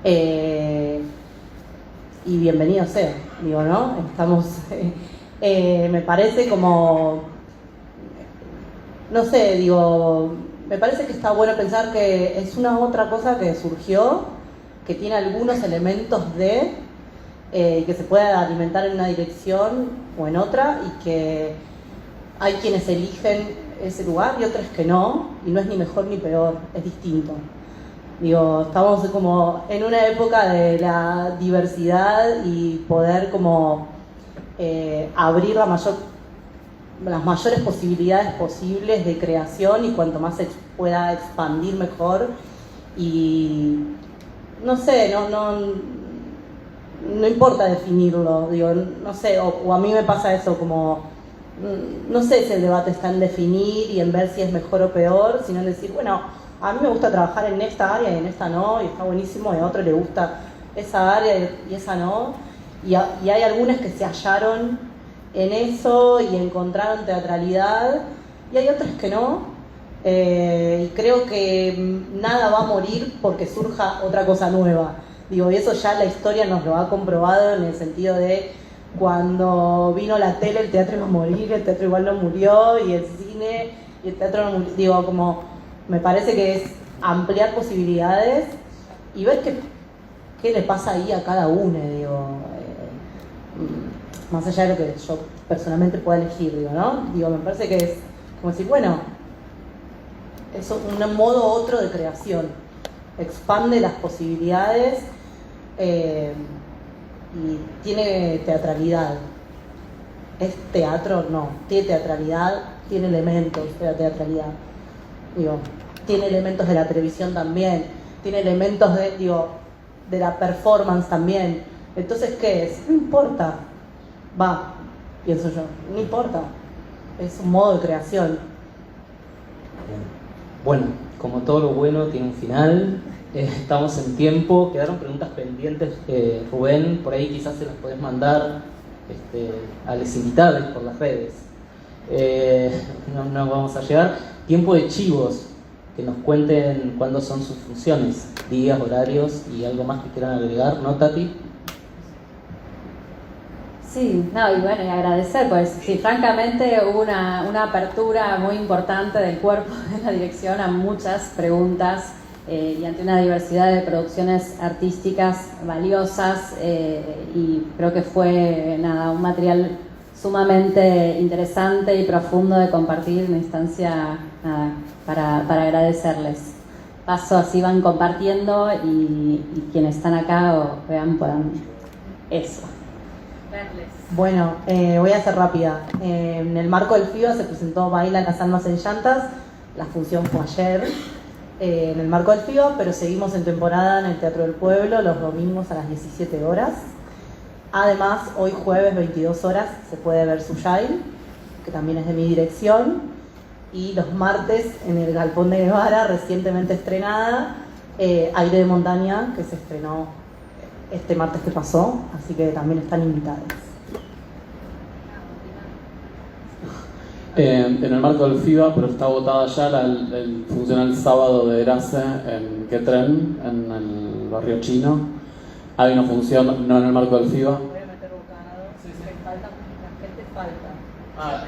y bienvenido sea, digo, ¿no? Estamos, me parece como, no sé, digo, me parece que está bueno pensar que es una otra cosa que surgió, que tiene algunos elementos de, que se puede alimentar en una dirección o en otra, y que hay quienes eligen ese lugar y otros que no, y no es ni mejor ni peor, es distinto. Digo, estamos como en una época de la diversidad y poder como abrir las mayores posibilidades posibles de creación, y cuanto más se pueda expandir mejor. Y no sé, no importa definirlo, digo, no sé, o a mí me pasa eso, como no sé si el debate está en definir y en ver si es mejor o peor, sino en decir, bueno, a mí me gusta trabajar en esta área y en esta no, y está buenísimo, y a otro le gusta esa área y esa no, y hay algunas que se hallaron en eso y encontraron teatralidad, y hay otras que no, y creo que nada va a morir porque surja otra cosa nueva. Digo, y eso ya la historia nos lo ha comprobado, en el sentido de cuando vino la tele, el teatro iba a morir, el teatro igual no murió, y el cine y el teatro no murió. Digo, como me parece que es ampliar posibilidades y ver qué le pasa ahí a cada uno, digo, más allá de lo que yo personalmente pueda elegir, digo, ¿no? Digo, me parece que es como decir, bueno, es un modo otro de creación, expande las posibilidades, y tiene teatralidad. ¿Es teatro? No. Tiene teatralidad, tiene elementos de la teatralidad. Digo, tiene elementos de la televisión también, tiene elementos de la performance también. Entonces, ¿qué es? No importa. Va, pienso yo, no importa. Es un modo de creación. Bueno, como todo lo bueno tiene un final. Estamos en tiempo, quedaron preguntas pendientes, Rubén, por ahí quizás se las podés mandar a los invitados por las redes. No vamos a llegar. Tiempo de chivos, que nos cuenten cuándo son sus funciones, días, horarios y algo más que quieran agregar, ¿no, Tati? Sí, no, y bueno, y agradecer, pues sí, francamente hubo una apertura muy importante del cuerpo de la dirección a muchas preguntas, y ante una diversidad de producciones artísticas valiosas, y creo que fue un material sumamente interesante y profundo de compartir, una instancia para agradecerles. Paso, así van compartiendo y quienes están acá o vean puedan eso. Bueno, voy a ser rápida. En el marco del FIBA se presentó Baila las almas en llantas. La función fue ayer en el marco del FIBA, pero seguimos en temporada en el Teatro del Pueblo los domingos a las 17 horas. Además, hoy jueves 22 horas se puede ver Suyail, que también es de mi dirección, y los martes en el Galpón de Guevara, recientemente estrenada, Aire de Montaña, que se estrenó este martes que pasó, así que también están invitados. En el marco del FIBA, pero está agotada ya, funciona el sábado de Erace en Quetren, en el barrio chino. Hay una función no en el marco del FIBA. Voy a meter bocado, me faltan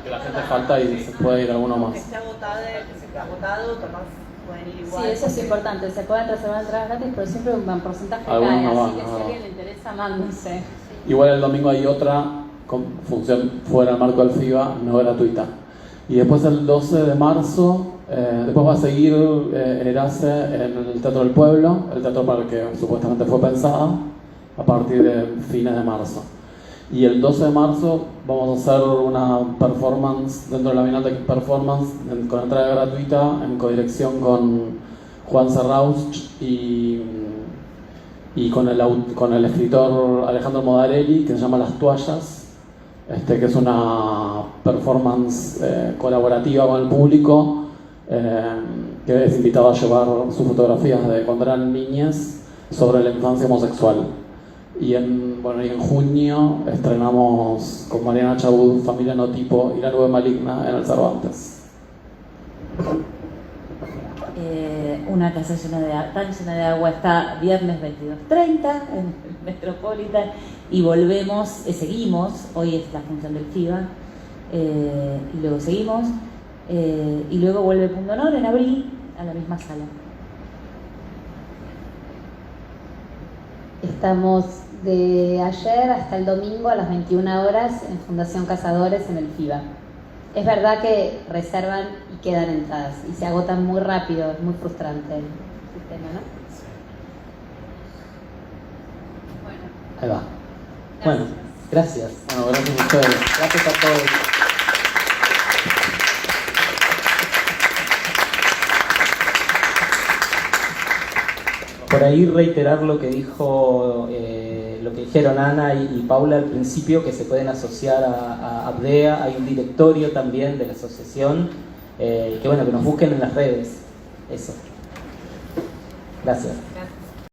Que la gente falta y se puede ir alguno más. Que esté agotado, capaz pueden ir igual. Sí, eso es importante. Se pueden reservar entradas gratis, pero siempre un porcentaje Algunos cae. no Así van, que no si a van. alguien le interesa, mándense. Igual el domingo hay otra función fuera del marco del FIBA, no gratuita. Y después el 12 de marzo, después va a seguir Erace en el Teatro del Pueblo, el teatro para el que supuestamente fue pensada, a partir de fines de marzo. Y el 12 de marzo vamos a hacer una performance dentro de la Bienal de Performance con entrada gratuita en codirección con Juan Serrausch y con el escritor Alejandro Modarelli, que se llama Las Toallas, que es una performance colaborativa con el público, que es invitado a llevar sus fotografías de cuando eran niñas sobre la infancia homosexual. Y en junio estrenamos con Mariana Chabud, Familia No Tipo y La Nube Maligna en el Cervantes. Una casa tan llena de agua está viernes 22:30 en el Metropolitan y volvemos, seguimos, hoy es la función del FIBA, y luego seguimos, y luego vuelve Punto Honor en abril a la misma sala. Estamos de ayer hasta el domingo a las 21 horas en Fundación Cazadores en el FIBA. Es verdad que reservan y quedan entradas y se agotan muy rápido, es muy frustrante el sistema, ¿no? Ahí va. Bueno, gracias. Bueno, gracias a ustedes. Gracias a todos. Por ahí reiterar lo que dijeron Ana y Paula al principio, que se pueden asociar a ABDEA. Hay un directorio también de la asociación, que nos busquen en las redes. Eso. Gracias.